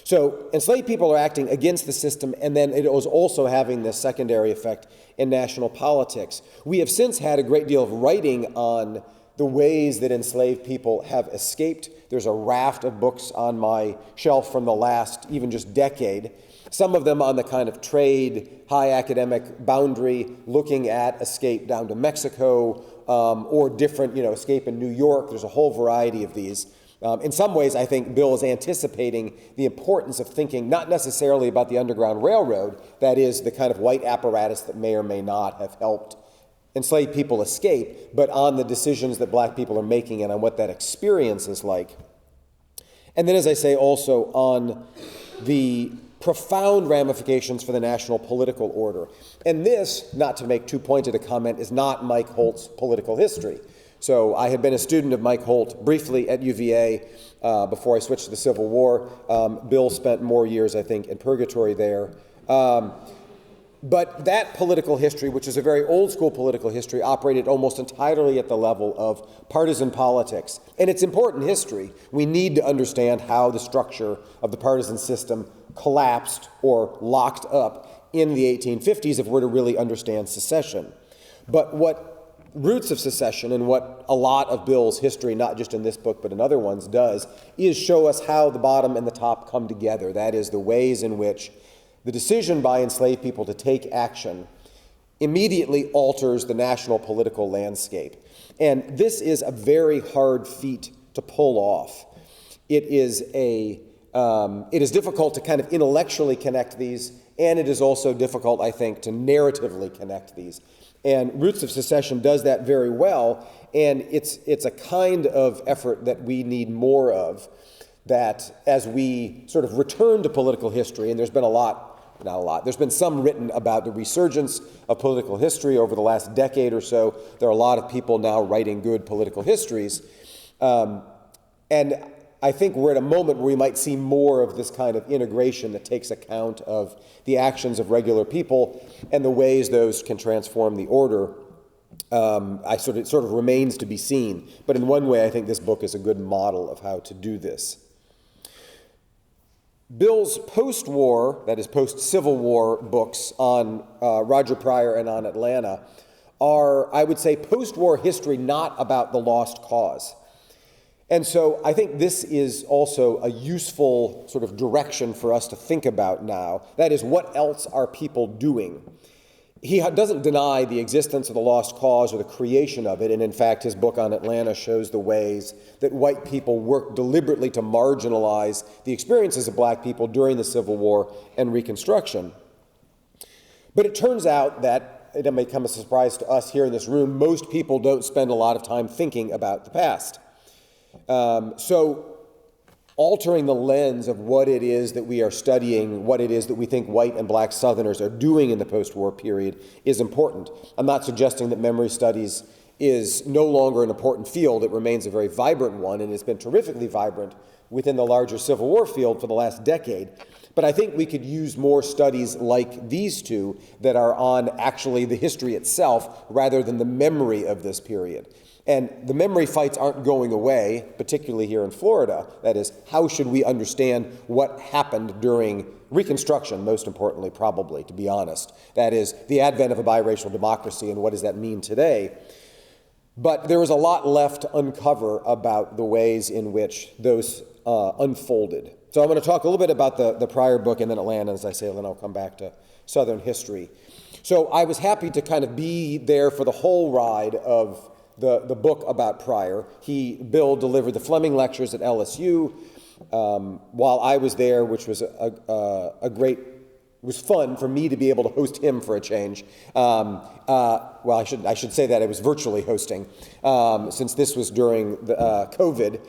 So enslaved people are acting against the system, and then it was also having this secondary effect in national politics. We have since had a great deal of writing on the ways that enslaved people have escaped. There's a raft of books on my shelf from the last even just decade, some of them on the kind of trade, high academic boundary, looking at escape down to Mexico, or different, escape in New York. There's a whole variety of these. In some ways, I think Bill is anticipating the importance of thinking not necessarily about the Underground Railroad, that is, the kind of white apparatus that may or may not have helped enslaved people escape, but on the decisions that black people are making and on what that experience is like. And then, as I say, also on the profound ramifications for the national political order. And this, not to make too pointed a comment, is not Mike Holt's political history. So I had been a student of Mike Holt briefly at UVA before I switched to the Civil War. Bill spent more years, I think, in purgatory there. But that political history, which is a very old school political history, operated almost entirely at the level of partisan politics. And it's important history. We need to understand how the structure of the partisan system collapsed or locked up in the 1850s if we're to really understand secession. But what Roots of Secession and what a lot of Bill's history, not just in this book but in other ones, does is show us how the bottom and the top come together. That is, the ways in which the decision by enslaved people to take action immediately alters the national political landscape. And this is a very hard feat to pull off. It is difficult to kind of intellectually connect these, and it is also difficult, I think, to narratively connect these. And Roots of Secession does that very well, and it's a kind of effort that we need more of, that as we sort of return to political history, and there's been there's been some written about the resurgence of political history over the last decade or so. There are a lot of people now writing good political histories. And I think we're at a moment where we might see more of this kind of integration that takes account of the actions of regular people and the ways those can transform the order. It sort of remains to be seen. But in one way, I think this book is a good model of how to do this. Bill's post-war, that is post-Civil War books on Roger Pryor and on Atlanta are, I would say, post-war history not about the lost cause. And so I think this is also a useful sort of direction for us to think about now. That is, what else are people doing? He doesn't deny the existence of the lost cause or the creation of it, and in fact, his book on Atlanta shows the ways that white people worked deliberately to marginalize the experiences of black people during the Civil War and Reconstruction. But it turns out that, it may come as a surprise to us here in this room, most people don't spend a lot of time thinking about the past. So altering the lens of what it is that we are studying, what it is that we think white and black Southerners are doing in the post-war period is important. I'm not suggesting that memory studies is no longer an important field. It remains a very vibrant one, and it's been terrifically vibrant within the larger Civil War field for the last decade. But I think we could use more studies like these two that are on actually the history itself rather than the memory of this period. And the memory fights aren't going away, particularly here in Florida. That is, how should we understand what happened during Reconstruction, most importantly, probably, to be honest. That is, the advent of a biracial democracy, and what does that mean today? But there is a lot left to uncover about the ways in which those unfolded. So I'm going to talk a little bit about the Pryor book and then Atlanta, as I say, and then I'll come back to Southern history. So I was happy to kind of be there for the whole ride of the book about Pryor. Bill delivered the Fleming lectures at LSU while I was there, which was it was fun for me to be able to host him for a change. Well, I should say that I was virtually hosting since this was during the COVID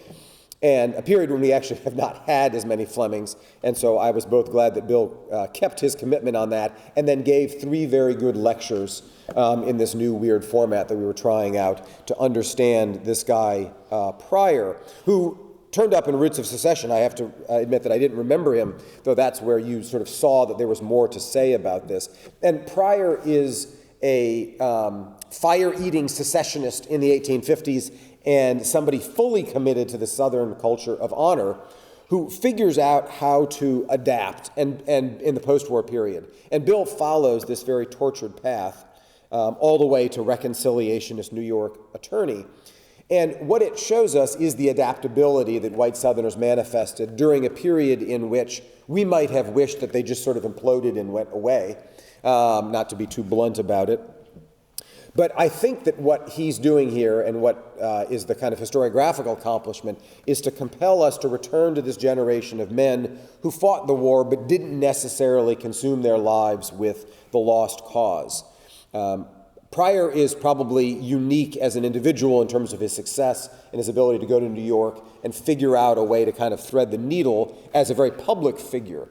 and a period when we actually have not had as many Flemings. And so I was both glad that Bill kept his commitment on that and then gave 3 very good lectures in this new weird format that we were trying out to understand this guy, Pryor, who turned up in Roots of Secession. I have to admit that I didn't remember him, though that's where you sort of saw that there was more to say about this. And Pryor is a fire-eating secessionist in the 1850s and somebody fully committed to the Southern culture of honor who figures out how to adapt and in the post-war period. And Bill follows this very tortured path all the way to reconciliationist New York attorney. And what it shows us is the adaptability that white Southerners manifested during a period in which we might have wished that they just sort of imploded and went away, not to be too blunt about it. But I think that what he's doing here and what is the kind of historiographical accomplishment is to compel us to return to this generation of men who fought the war but didn't necessarily consume their lives with the lost cause. Pryor is probably unique as an individual in terms of his success and his ability to go to New York and figure out a way to kind of thread the needle as a very public figure.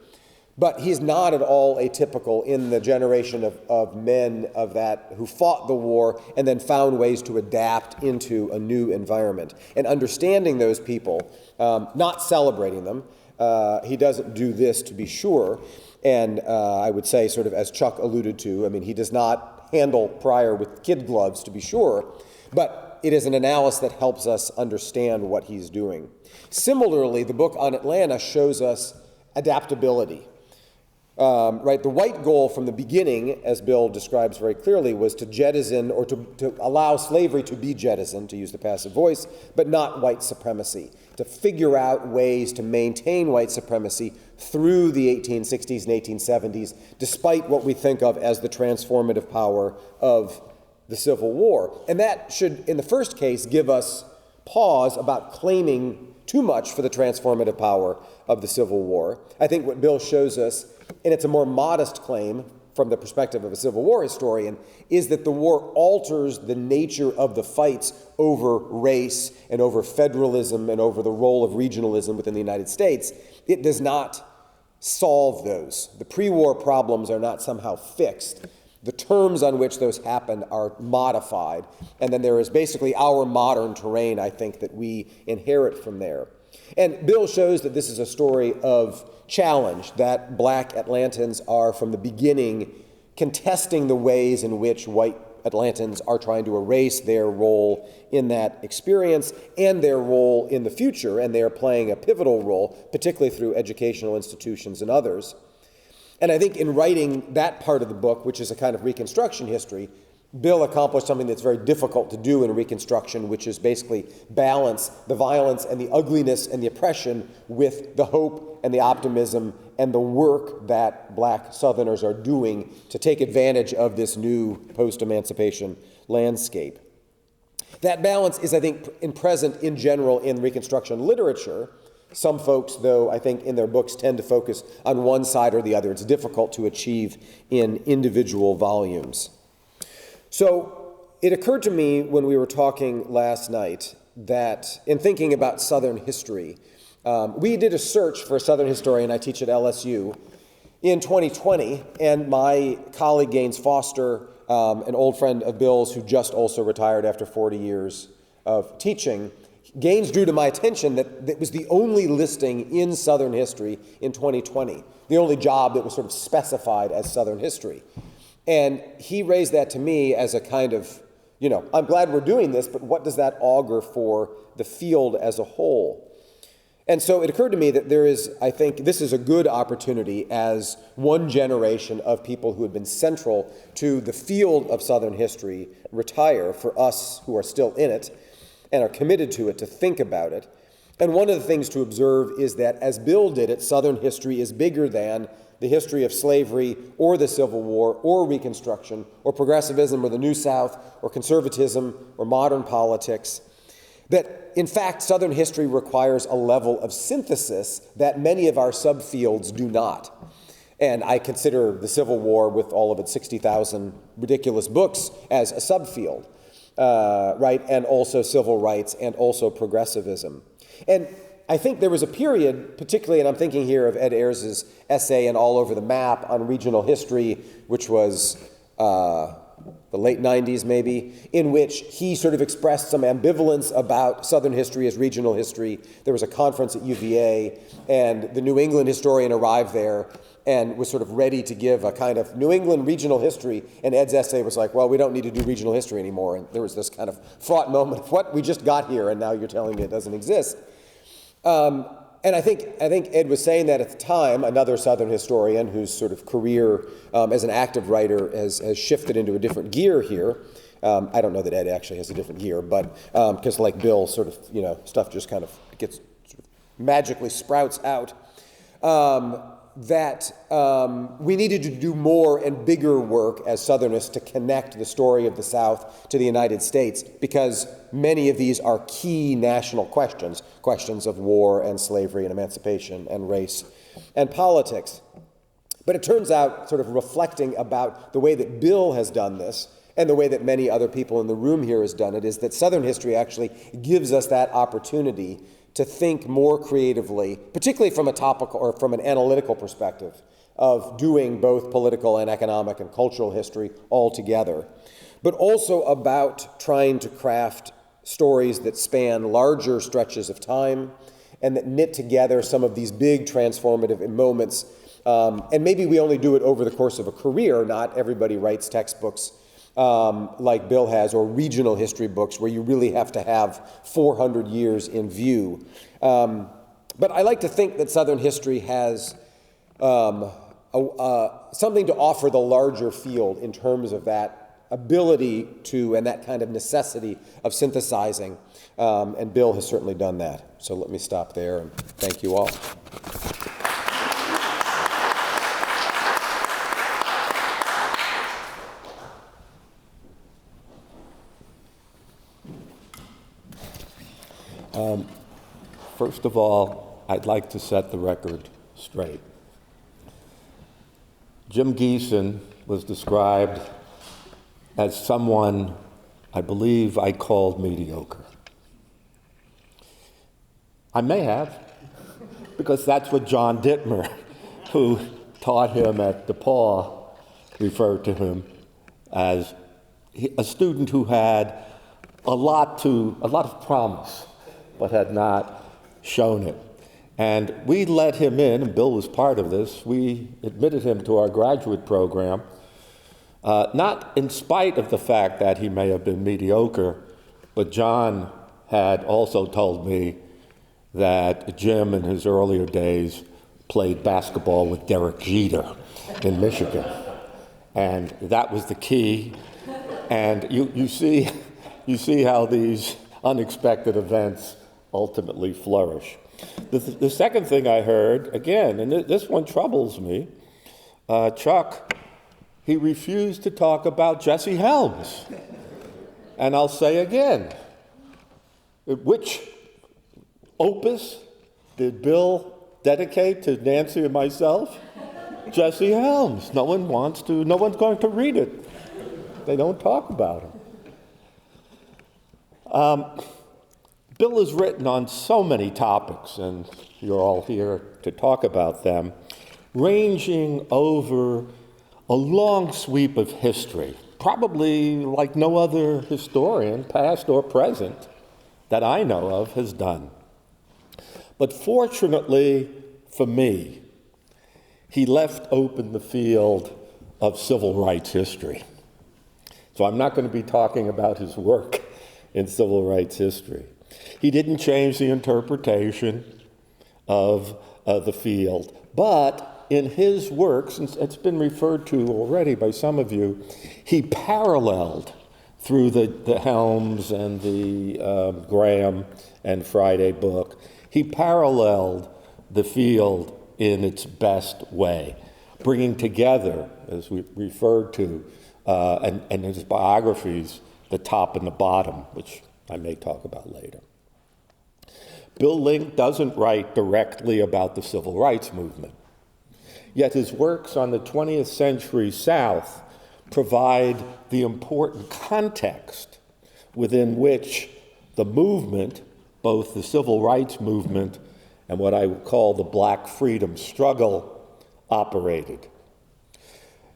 But he's not at all atypical in the generation of men of that who fought the war and then found ways to adapt into a new environment. And understanding those people, not celebrating them. He doesn't do this, to be sure. And I would say, sort of as Chuck alluded to, I mean, he does not handle Pryor with kid gloves, to be sure. But it is an analysis that helps us understand what he's doing. Similarly, the book on Atlanta shows us adaptability. Right, the white goal from the beginning, as Bill describes very clearly, was to jettison or to allow slavery to be jettisoned, to use the passive voice, but not white supremacy, to figure out ways to maintain white supremacy through the 1860s and 1870s, despite what we think of as the transformative power of the Civil War. And that should, in the first case, give us pause about claiming too much for the transformative power of the Civil War. I think what Bill shows us, and it's a more modest claim from the perspective of a Civil War historian, is that the war alters the nature of the fights over race and over federalism and over the role of regionalism within the United States. It does not solve those. The pre-war problems are not somehow fixed. The terms on which those happen are modified, and then there is basically our modern terrain, I think, that we inherit from there. And Bill shows that this is a story of challenge, that black Atlantans are from the beginning contesting the ways in which white Atlantans are trying to erase their role in that experience and their role in the future, and they are playing a pivotal role, particularly through educational institutions and others. And I think in writing that part of the book, which is a kind of Reconstruction history, Bill accomplished something that's very difficult to do in Reconstruction, which is basically balance the violence and the ugliness and the oppression with the hope and the optimism and the work that black Southerners are doing to take advantage of this new post-emancipation landscape. That balance is, I think, present in general in Reconstruction literature. Some folks, though, I think in their books tend to focus on one side or the other. It's difficult to achieve in individual volumes. So it occurred to me when we were talking last night that in thinking about Southern history, we did a search for a Southern historian. I teach at LSU in 2020, and my colleague Gaines Foster, an old friend of Bill's who just also retired after 40 years of teaching, Gaines drew to my attention that it was the only listing in Southern history in 2020, the only job that was sort of specified as Southern history. And he raised that to me as a kind of, I'm glad we're doing this, but what does that augur for the field as a whole? And so it occurred to me that I think this is a good opportunity as one generation of people who have been central to the field of Southern history retire, for us who are still in it and are committed to it, to think about it. And one of the things to observe is that, as Bill did it, Southern history is bigger than the history of slavery or the Civil War or Reconstruction or progressivism or the New South or conservatism or modern politics. That, in fact, Southern history requires a level of synthesis that many of our subfields do not. And I consider the Civil War, with all of its 60,000 ridiculous books, as a subfield. Right, and also civil rights, and also progressivism. And I think there was a period, particularly, and I'm thinking here of Ed Ayers' essay in All Over the Map on regional history, which was the late 90s maybe, in which he sort of expressed some ambivalence about Southern history as regional history. There was a conference at UVA, and the New England historian arrived there and was sort of ready to give a kind of New England regional history, and Ed's essay was like, well, we don't need to do regional history anymore. And there was this kind of fraught moment of, what, we just got here, and now you're telling me it doesn't exist. And I think Ed was saying that at the time. Another Southern historian whose sort of career as an active writer has shifted into a different gear here. I don't know that Ed actually has a different gear, but because like Bill, sort of, stuff just kind of gets sort of magically sprouts out. we needed to do more and bigger work as Southerners to connect the story of the South to the United States, because many of these are key national questions, questions of war and slavery and emancipation and race and politics. But it turns out, sort of reflecting about the way that Bill has done this, and the way that many other people in the room here has done it, is that Southern history actually gives us that opportunity to think more creatively, particularly from a topical or from an analytical perspective, of doing both political and economic and cultural history all together, but also about trying to craft stories that span larger stretches of time and that knit together some of these big transformative moments. And maybe we only do it over the course of a career. Not everybody writes textbooks like Bill has, or regional history books where you really have to have 400 years in view. But I like to think that Southern history has something to offer the larger field in terms of that ability to, and that kind of necessity of synthesizing. And Bill has certainly done that. So let me stop there, and thank you all. First of all, I'd like to set the record straight. Jim Giesen was described as someone I believe I called mediocre. I may have, because that's what John Dittmer, who taught him at DePaul, referred to him as a student who had a lot of promise, but had not shown it. And we let him in, and Bill was part of this. We admitted him to our graduate program, not in spite of the fact that he may have been mediocre, but John had also told me that Jim in his earlier days played basketball with Derek Jeter in Michigan. And that was the key. And you see how these unexpected events ultimately flourish. The second thing I heard, again, and this one troubles me, Chuck, he refused to talk about Jesse Helms. And I'll say again, which opus did Bill dedicate to Nancy and myself? Jesse Helms. No one's going to read it. They don't talk about him. Bill has written on so many topics, and you're all here to talk about them, ranging over a long sweep of history, probably like no other historian, past or present, that I know of has done. But fortunately for me, he left open the field of civil rights history. So I'm not going to be talking about his work in civil rights history. He didn't change the interpretation of the field, but in his work, since it's been referred to already by some of you, he paralleled through the Helms and the Graham and Friday book, he paralleled the field in its best way, bringing together, as we referred to, and in his biographies, the top and the bottom, which I may talk about later. Bill Link doesn't write directly about the civil rights movement, yet his works on the 20th century South provide the important context within which the movement, both the civil rights movement and what I would call the Black freedom struggle, operated.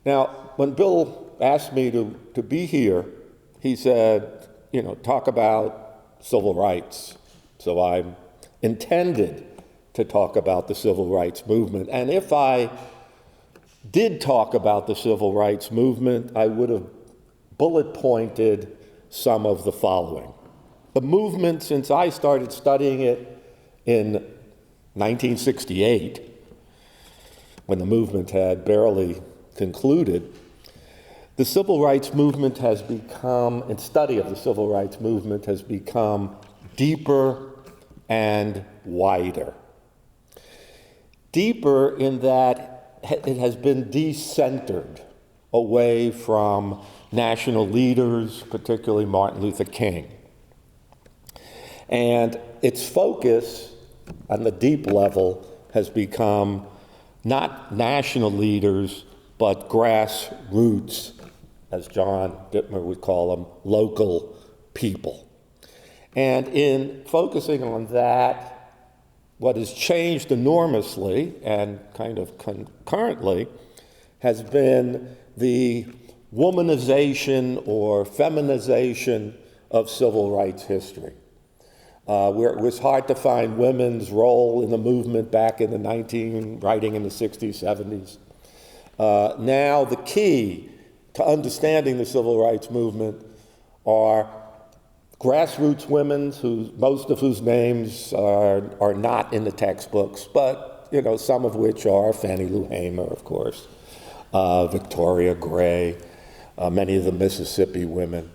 Now, when Bill asked me to be here, he said, talk about civil rights. So I intended to talk about the civil rights movement. And if I did talk about the civil rights movement, I would have bullet pointed some of the following. The movement, since I started studying it in 1968, when the movement had barely concluded, the civil rights movement has become, and study of the civil rights movement has become deeper and wider. Deeper in that it has been decentered away from national leaders, particularly Martin Luther King. And its focus on the deep level has become not national leaders, but grassroots, as John Dittmer would call them, local people. And in focusing on that, what has changed enormously and kind of concurrently has been the womanization or feminization of civil rights history. Where it was hard to find women's role in the movement back in writing in the 60s, 70s. Now the key to understanding the civil rights movement are grassroots women, most of whose names are not in the textbooks, but some of which are Fannie Lou Hamer, of course, Victoria Gray, many of the Mississippi women.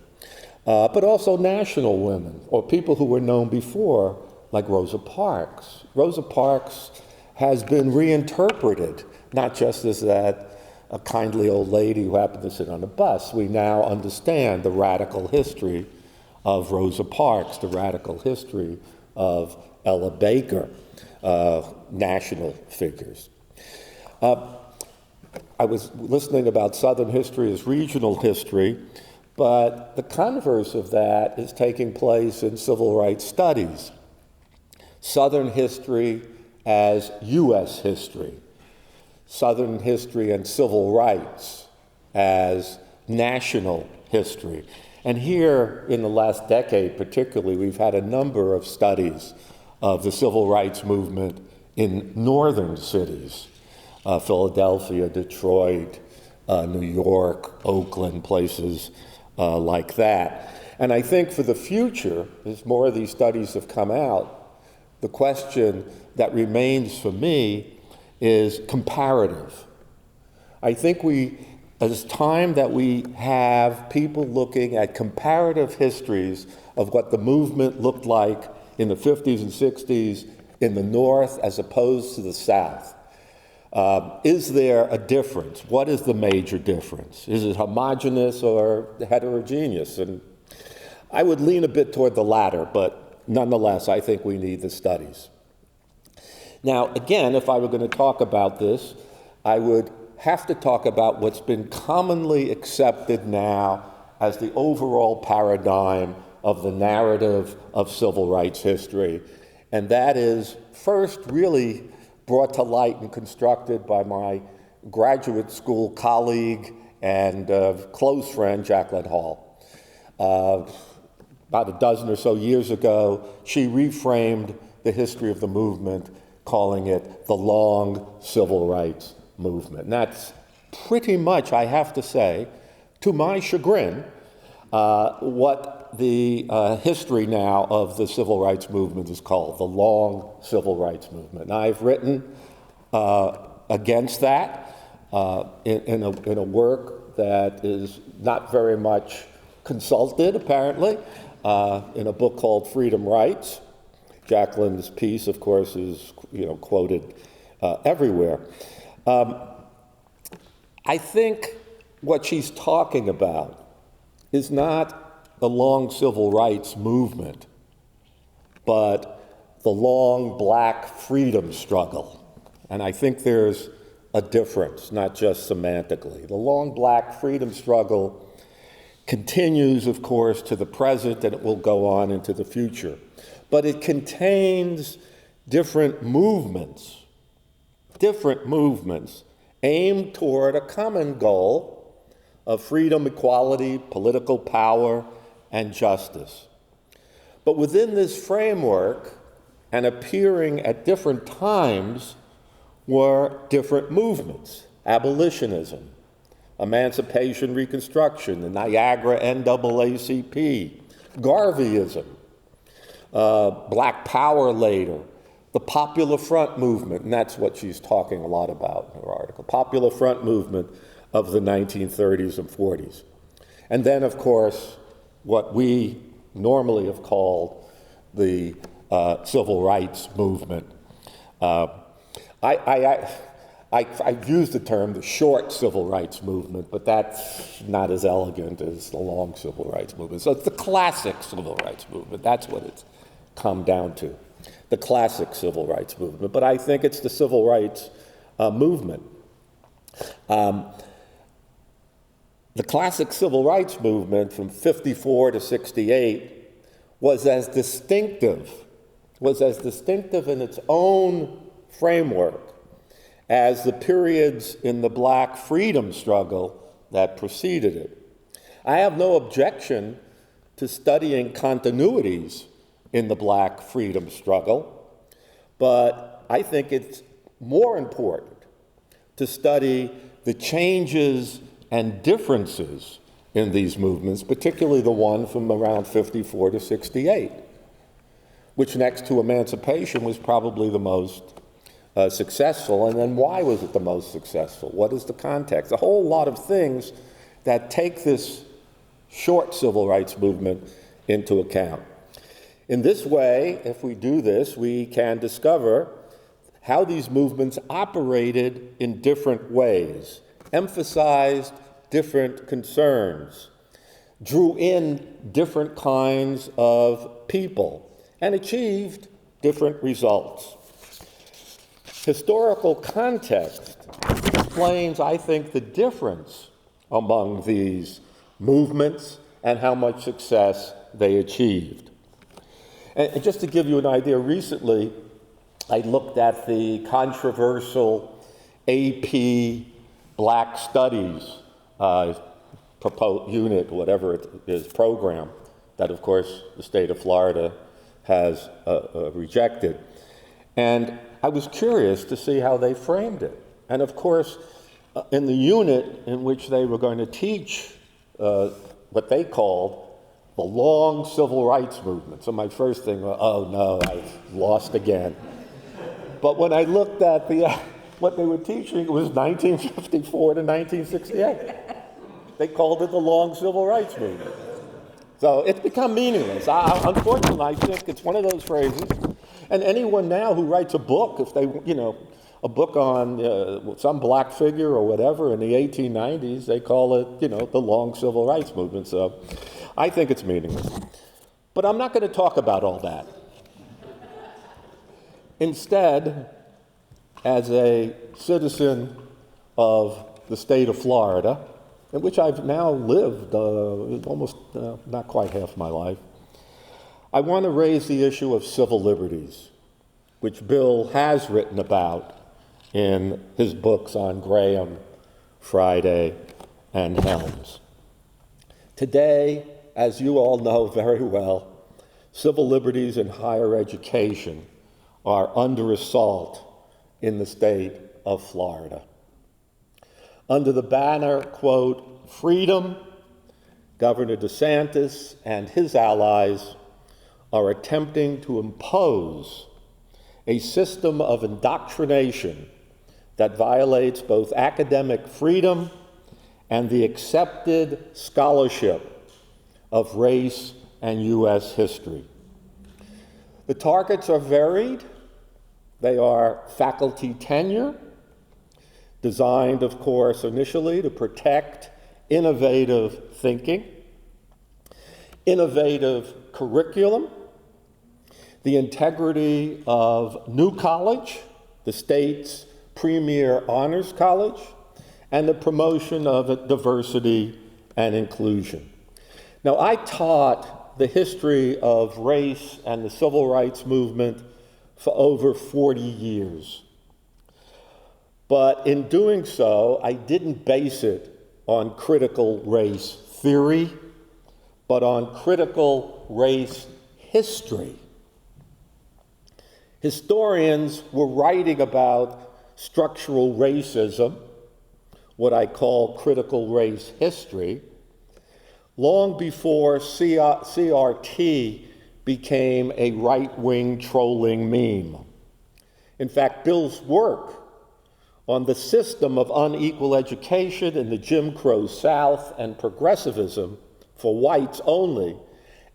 But also national women, or people who were known before, like Rosa Parks. Rosa Parks has been reinterpreted, not just as that a kindly old lady who happened to sit on a bus. We now understand the radical history of Rosa Parks, the radical history of Ella Baker, national figures. I was listening about Southern history as regional history, but the converse of that is taking place in civil rights studies. Southern history as U.S. history. Southern history and civil rights as national history. And here, in the last decade particularly, we've had a number of studies of the civil rights movement in northern cities, Philadelphia, Detroit, New York, Oakland, places like that. And I think for the future, as more of these studies have come out, the question that remains for me is comparative. I think it's time that we have people looking at comparative histories of what the movement looked like in the 50s and 60s in the North as opposed to the South. Is there a difference? What is the major difference? Is it homogeneous or heterogeneous? And I would lean a bit toward the latter, but nonetheless, I think we need the studies. Now, again, if I were going to talk about this, I would have to talk about what's been commonly accepted now as the overall paradigm of the narrative of civil rights history. And that is first really brought to light and constructed by my graduate school colleague and close friend, Jacqueline Hall. About a dozen or so years ago, she reframed the history of the movement, calling it the long civil rights movement. And that's pretty much, I have to say, to my chagrin, what the history now of the civil rights movement is called, the long civil rights movement. And I've written against that in a work that is not very much consulted, apparently, in a book called Freedom Rights. Jacqueline's piece, of course, is quoted everywhere. I think what she's talking about is not the long civil rights movement, but the long black freedom struggle. And I think there's a difference, not just semantically. The long black freedom struggle continues, of course, to the present, and it will go on into the future. But it contains different movements aimed toward a common goal of freedom, equality, political power, and justice. But within this framework, and appearing at different times, were different movements: abolitionism, Emancipation Reconstruction, the Niagara NAACP, Garveyism, Black Power later, the Popular Front movement, and that's what she's talking a lot about in her article, Popular Front movement of the 1930s and 40s. And then, of course, what we normally have called the civil rights movement. I I've used the term the short civil rights movement, but that's not as elegant as the long civil rights movement. So it's the classic civil rights movement. That's what it's come down to, the classic civil rights movement. But I think it's the civil rights movement. The classic civil rights movement from 54 to 68 was as distinctive in its own framework as the periods in the Black freedom struggle that preceded it. I have no objection to studying continuities in the Black freedom struggle, but I think it's more important to study the changes and differences in these movements, particularly the one from around 54 to 68, which next to emancipation was probably the most successful. And then why was it the most successful? What is the context? A whole lot of things that take this short civil rights movement into account. In this way, if we do this, we can discover how these movements operated in different ways, emphasized different concerns, drew in different kinds of people, and achieved different results. Historical context explains, I think, the difference among these movements and how much success they achieved. And just to give you an idea, recently I looked at the controversial AP Black Studies proposed unit, whatever it is, program that, of course, the state of Florida has rejected. And I was curious to see how they framed it. And of course, in the unit in which they were going to teach what they called the long civil rights movement. So my first thing was, oh no, I've lost again. But when I looked at what they were teaching, it was 1954 to 1968. They called it the long civil rights movement. So it's become meaningless. Unfortunately, I think it's one of those phrases. And anyone now who writes a book, if they, a book on some black figure or whatever in the 1890s, they call it, the long civil rights movement. So I think it's meaningless. But I'm not going to talk about all that. Instead, as a citizen of the state of Florida, in which I've now lived almost not quite half my life, I want to raise the issue of civil liberties, which Bill has written about in his books on Graham, Friday, and Helms. Today, as you all know very well, civil liberties in higher education are under assault in the state of Florida. Under the banner, quote, freedom, Governor DeSantis and his allies are attempting to impose a system of indoctrination that violates both academic freedom and the accepted scholarship of race and U.S. history. The targets are varied. They are faculty tenure, designed, of course, initially to protect innovative thinking, innovative curriculum, the integrity of New College, the state's premier honors college, and the promotion of diversity and inclusion. Now, I taught the history of race and the civil rights movement for over 40 years. But in doing so, I didn't base it on critical race theory, but on critical race history. Historians were writing about structural racism, what I call critical race history, long before CRT became a right-wing trolling meme. In fact, Bill's work on the system of unequal education in the Jim Crow South and progressivism for whites only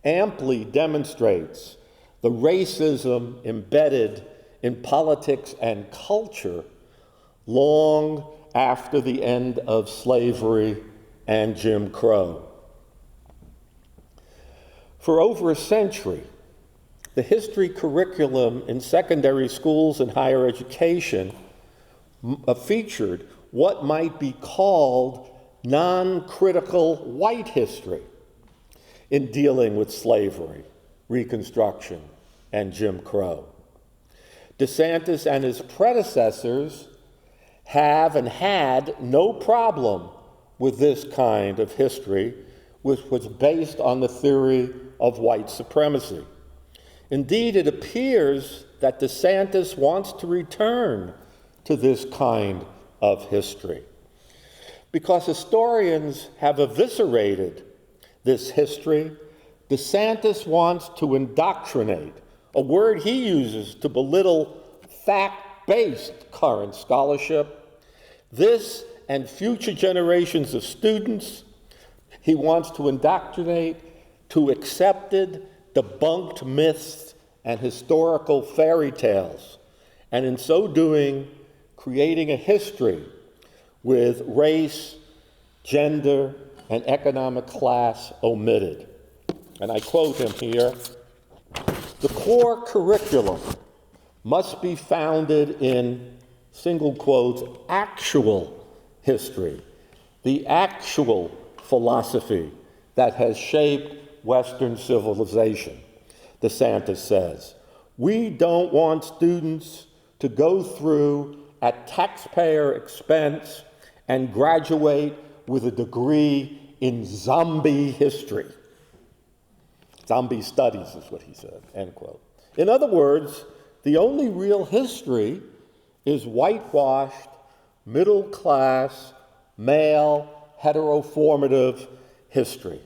amply demonstrates the racism embedded in politics and culture long after the end of slavery and Jim Crow. For over a century, the history curriculum in secondary schools and higher education featured what might be called non-critical white history in dealing with slavery, Reconstruction, and Jim Crow. DeSantis and his predecessors have and had no problem with this kind of history, which was based on the theory of white supremacy. Indeed, it appears that DeSantis wants to return to this kind of history, because historians have eviscerated this history. DeSantis wants to indoctrinate, a word he uses to belittle fact-based current scholarship, this and future generations of students. He wants to indoctrinate to accepted, debunked myths and historical fairy tales, and in so doing, creating a history with race, gender, and economic class omitted. And I quote him here: "The core curriculum must be founded in," single quotes, "actual history, the actual philosophy that has shaped Western civilization," DeSantis says. "We don't want students to go through at taxpayer expense and graduate with a degree in zombie history." Zombie studies is what he said, end quote. In other words, the only real history is whitewashed, middle-class, male, heteroformative history.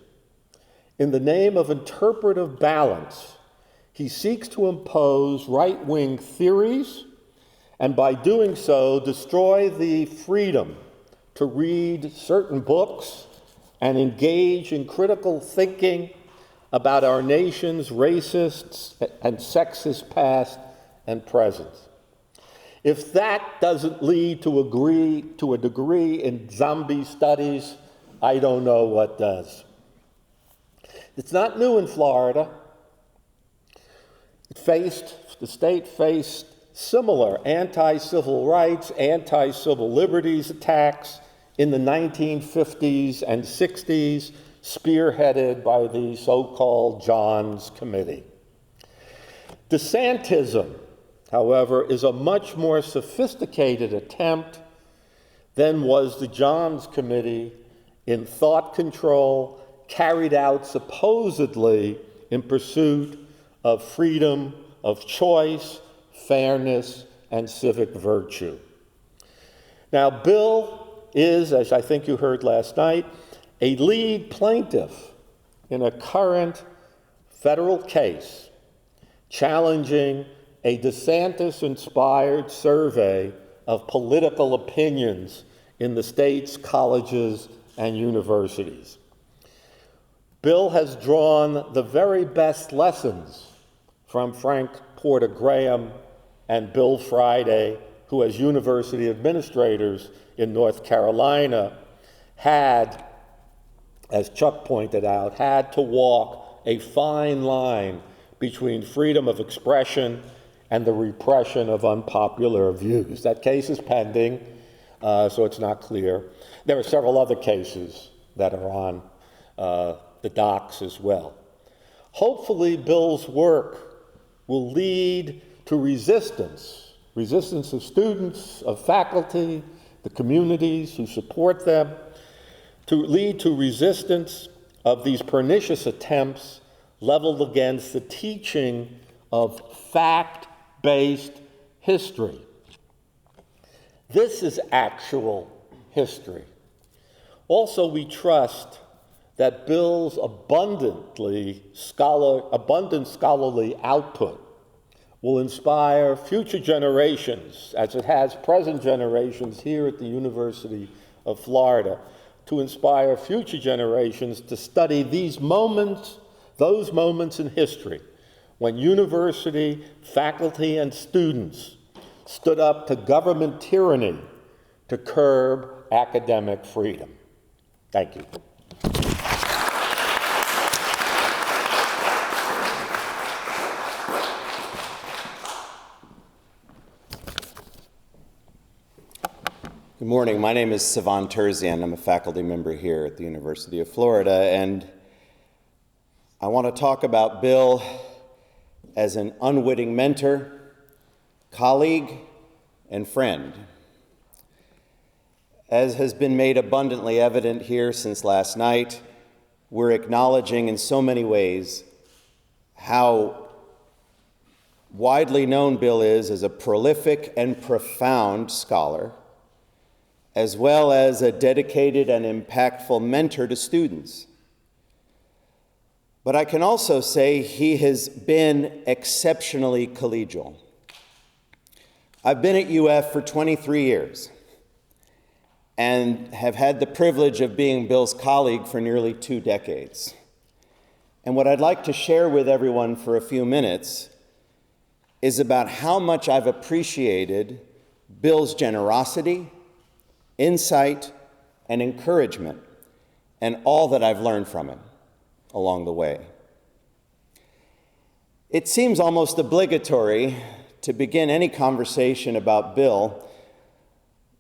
In the name of interpretive balance, he seeks to impose right-wing theories, and by doing so, destroy the freedom to read certain books and engage in critical thinking about our nation's racist and sexist past and present. If that doesn't lead to a degree in zombie studies, I don't know what does. It's not new in Florida. The state faced similar anti-civil rights, anti-civil liberties attacks in the 1950s and 60s, spearheaded by the so-called Johns Committee. DeSantism, however, is a much more sophisticated attempt than was the Johns Committee in thought control carried out supposedly in pursuit of freedom of choice, fairness, and civic virtue. Now, Bill is, as I think you heard last night, a lead plaintiff in a current federal case challenging a DeSantis-inspired survey of political opinions in the state's colleges and universities. Bill has drawn the very best lessons from Frank Porter Graham and Bill Friday, who as university administrators in North Carolina had, as Chuck pointed out, had to walk a fine line between freedom of expression and the repression of unpopular views. That case is pending, so it's not clear. There are several other cases that are on the docks as well. Hopefully, Bill's work will lead to resistance of students, of faculty, the communities who support them, to lead to resistance of these pernicious attempts leveled against the teaching of fact-based history. This is actual history. Also, we trust that Bill's abundant scholarly output will inspire future generations, as it has present generations here at the University of Florida, to inspire future generations to study those moments in history when university faculty and students stood up to government tyranny to curb academic freedom. Thank you. Good morning. My name is Sevan Terzian. I'm a faculty member here at the University of Florida, and I want to talk about Bill as an unwitting mentor, colleague, and friend. As has been made abundantly evident here since last night, we're acknowledging in so many ways how widely known Bill is as a prolific and profound scholar, as well as a dedicated and impactful mentor to students. But I can also say he has been exceptionally collegial. I've been at UF for 23 years and have had the privilege of being Bill's colleague for nearly 2 decades. And what I'd like to share with everyone for a few minutes is about how much I've appreciated Bill's generosity, insight, and encouragement, and all that I've learned from him along the way. It seems almost obligatory to begin any conversation about Bill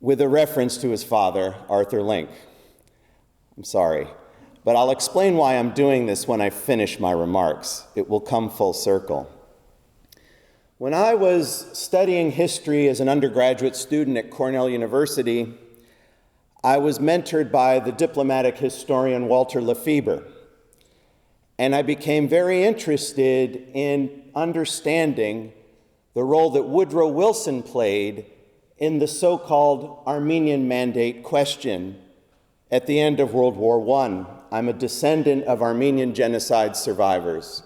with a reference to his father, Arthur Link. I'm sorry, but I'll explain why I'm doing this when I finish my remarks. It will come full circle. When I was studying history as an undergraduate student at Cornell University, I was mentored by the diplomatic historian Walter Lefebvre, and I became very interested in understanding the role that Woodrow Wilson played in the so-called Armenian Mandate question at the end of World War I. I'm a descendant of Armenian genocide survivors.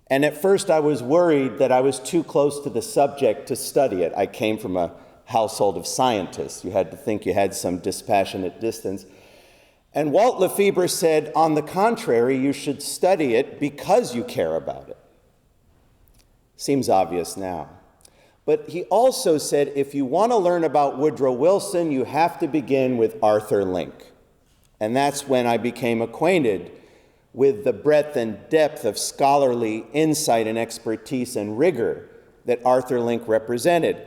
And at first I was worried that I was too close to the subject to study it. I came from a household of scientists. You had to think you had some dispassionate distance. And Walt Lefebvre said, on the contrary, you should study it because you care about it. Seems obvious now. But he also said, if you want to learn about Woodrow Wilson, you have to begin with Arthur Link. And that's when I became acquainted with the breadth and depth of scholarly insight and expertise and rigor that Arthur Link represented.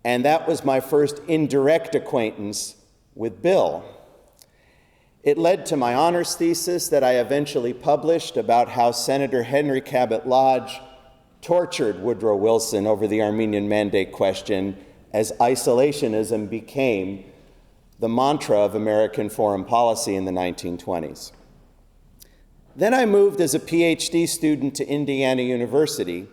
And that was my first indirect acquaintance with Bill. It led to my honors thesis that I eventually published about how Senator Henry Cabot Lodge tortured Woodrow Wilson over the Armenian Mandate question as isolationism became the mantra of American foreign policy in the 1920s. Then I moved as a PhD student to Indiana University,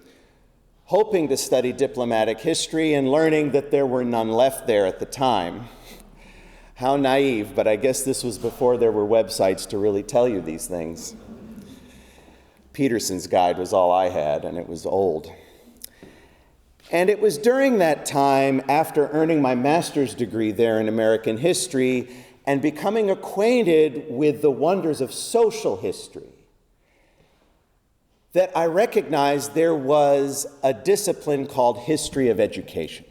hoping to study diplomatic history and learning that there were none left there at the time. How naive, but I guess this was before there were websites to really tell you these things. Peterson's Guide was all I had, and it was old. And it was during that time, after earning my master's degree there in American history and becoming acquainted with the wonders of social history, that I recognized there was a discipline called history of education.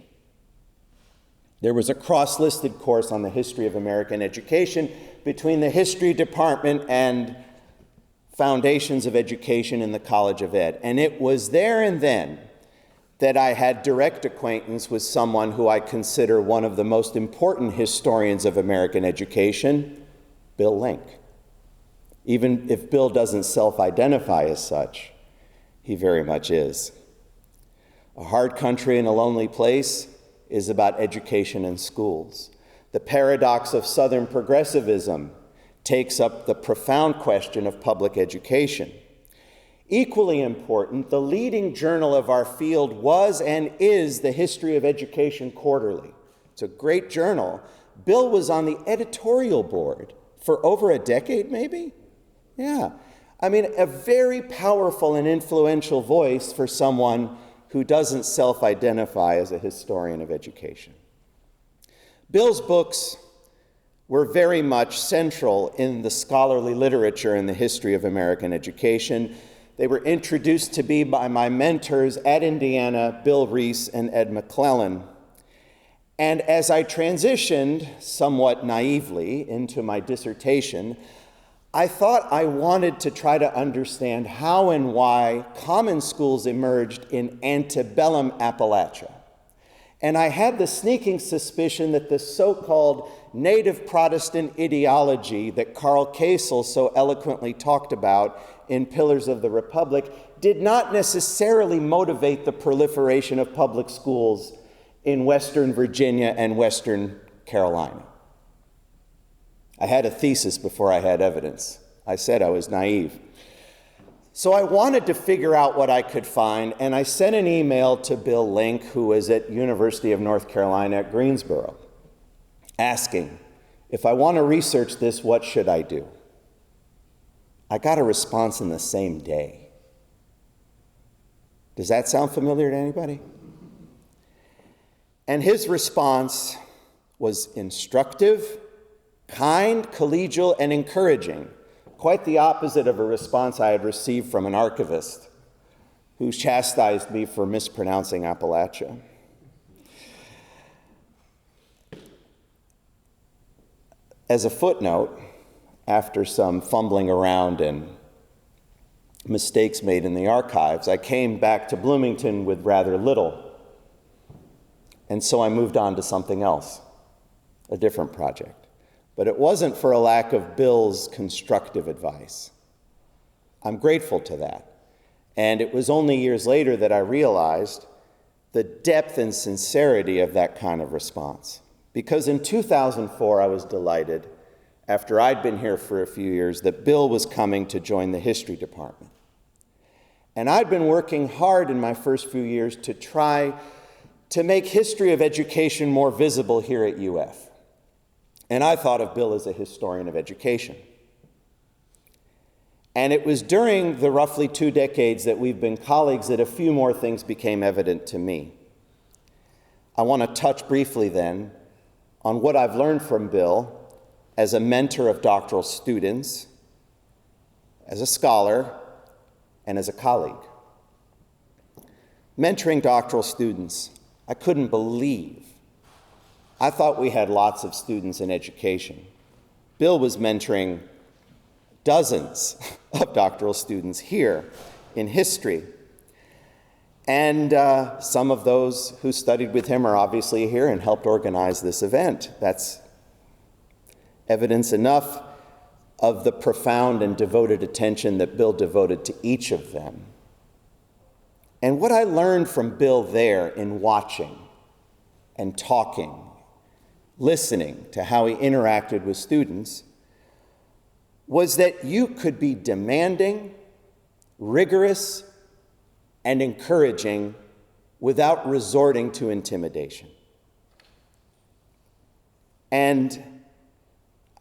There was a cross-listed course on the history of American education between the history department and foundations of education in the College of Ed. And it was there and then that I had direct acquaintance with someone who I consider one of the most important historians of American education, Bill Link. Even if Bill doesn't self-identify as such, he very much is. A Hard Country in a Lonely Place is about education and schools. The Paradox of Southern Progressivism takes up the profound question of public education. Equally important, the leading journal of our field was and is the History of Education Quarterly. It's a great journal. Bill was on the editorial board for over a decade, maybe? Yeah. I mean, a very powerful and influential voice for someone who doesn't self-identify as a historian of education. Bill's books were very much central in the scholarly literature in the history of American education. They were introduced to me by my mentors at Indiana, Bill Reese and Ed McClellan. And as I transitioned somewhat naively into my dissertation, I thought I wanted to try to understand how and why common schools emerged in antebellum Appalachia. And I had the sneaking suspicion that the so-called native Protestant ideology that Karl Kassel so eloquently talked about in Pillars of the Republic did not necessarily motivate the proliferation of public schools in Western Virginia and Western Carolina. I had a thesis before I had evidence. I said I was naive. So I wanted to figure out what I could find, and I sent an email to Bill Link, who was at University of North Carolina at Greensboro, asking, if I want to research this, what should I do? I got a response in the same day. Does that sound familiar to anybody? And his response was instructive, kind, collegial, and encouraging, quite the opposite of a response I had received from an archivist who chastised me for mispronouncing Appalachia. As a footnote, after some fumbling around and mistakes made in the archives, I came back to Bloomington with rather little. And so I moved on to something else, a different project. But it wasn't for a lack of Bill's constructive advice. I'm grateful to that. And it was only years later that I realized the depth and sincerity of that kind of response. Because in 2004, I was delighted, after I'd been here for a few years, that Bill was coming to join the history department. And I'd been working hard in my first few years to try to make history of education more visible here at UF. And I thought of Bill as a historian of education. And it was during the roughly 2 decades that we've been colleagues that a few more things became evident to me. I want to touch briefly then on what I've learned from Bill as a mentor of doctoral students, as a scholar, and as a colleague. Mentoring doctoral students, I couldn't believe. I thought we had lots of students in education. Bill was mentoring dozens of doctoral students here in history. And some of those who studied with him are obviously here and helped organize this event. That's evidence enough of the profound and devoted attention that Bill devoted to each of them. And what I learned from Bill there in watching and talking, listening to how he interacted with students, was that you could be demanding, rigorous, and encouraging without resorting to intimidation. And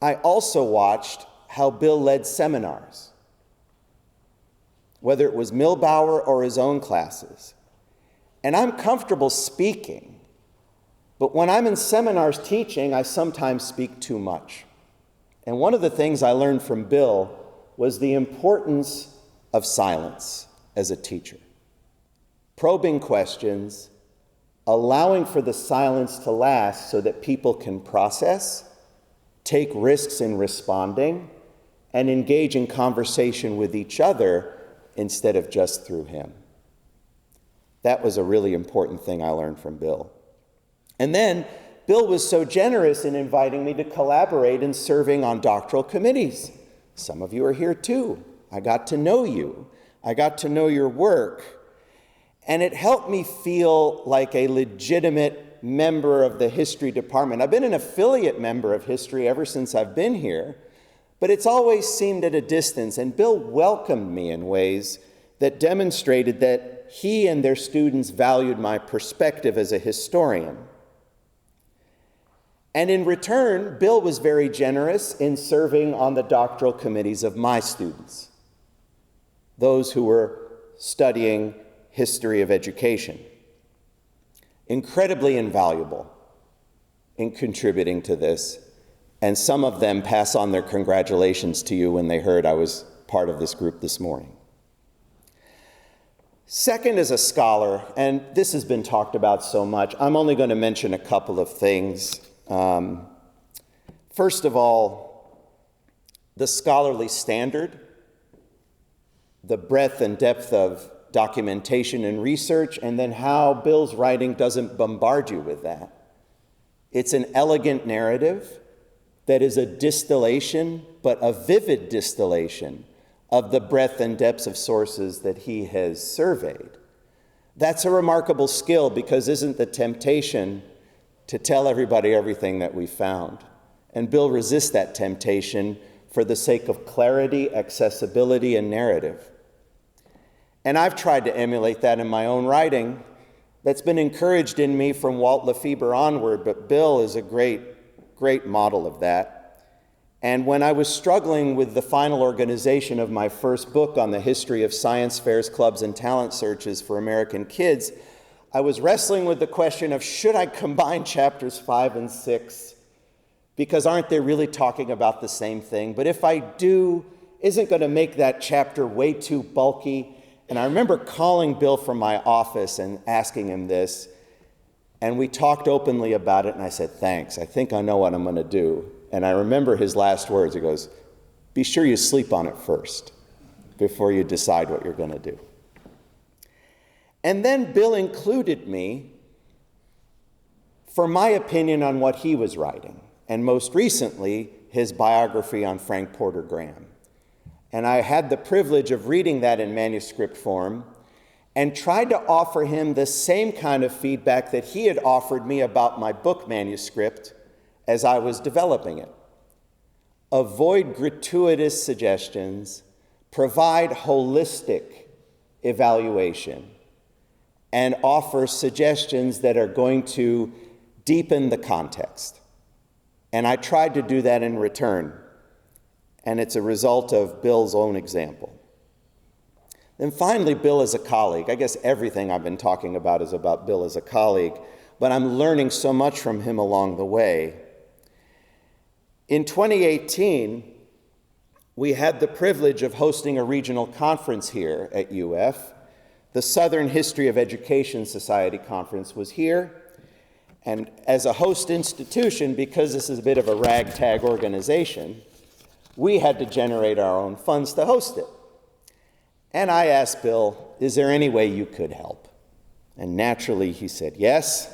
I also watched how Bill led seminars, whether it was Milbauer or his own classes. And I'm comfortable speaking, but when I'm in seminars teaching, I sometimes speak too much. And one of the things I learned from Bill was the importance of silence as a teacher. Probing questions, allowing for the silence to last so that people can process, take risks in responding, and engage in conversation with each other instead of just through him. That was a really important thing I learned from Bill. And then Bill was so generous in inviting me to collaborate in serving on doctoral committees. Some of you are here too. I got to know you. I got to know your work. And it helped me feel like a legitimate member of the history department. I've been an affiliate member of history ever since I've been here, but it's always seemed at a distance. And Bill welcomed me in ways that demonstrated that he and their students valued my perspective as a historian. And in return, Bill was very generous in serving on the doctoral committees of my students, those who were studying history of education. Incredibly invaluable in contributing to this, and some of them pass on their congratulations to you when they heard I was part of this group this morning. Second, as a scholar, and this has been talked about so much, I'm only going to mention a couple of things. First of all, the scholarly standard, the breadth and depth of documentation and research, and then how Bill's writing doesn't bombard you with that. It's an elegant narrative that is a distillation, but a vivid distillation of the breadth and depths of sources that he has surveyed. That's a remarkable skill, because isn't the temptation to tell everybody everything that we found? And Bill resists that temptation for the sake of clarity, accessibility, and narrative. And I've tried to emulate that in my own writing. That's been encouraged in me from Walt Lefebvre onward, but Bill is a great model of that. And when I was struggling with the final organization of my first book on the history of science fairs, clubs, and talent searches for American kids, I was wrestling with the question of, should I combine chapters 5 and 6? Because aren't they really talking about the same thing? But if I do, isn't going to make that chapter way too bulky? And I remember calling Bill from my office and asking him this, and we talked openly about it, and I said, thanks, I think I know what I'm going to do. And I remember his last words. He goes, be sure you sleep on it first before you decide what you're going to do. And then Bill included me for my opinion on what he was writing, and most recently, his biography on Frank Porter Graham. And I had the privilege of reading that in manuscript form and tried to offer him the same kind of feedback that he had offered me about my book manuscript as I was developing it. Avoid gratuitous suggestions, provide holistic evaluation, and offer suggestions that are going to deepen the context. And I tried to do that in return, and it's a result of Bill's own example. Then finally, Bill as a colleague. I guess everything I've been talking about is about Bill as a colleague, but I'm learning so much from him along the way. In 2018, we had the privilege of hosting a regional conference here at UF. The Southern History of Education Society Conference was here. And as a host institution, because this is a bit of a ragtag organization, we had to generate our own funds to host it. And I asked Bill, is there any way you could help? And naturally, he said yes.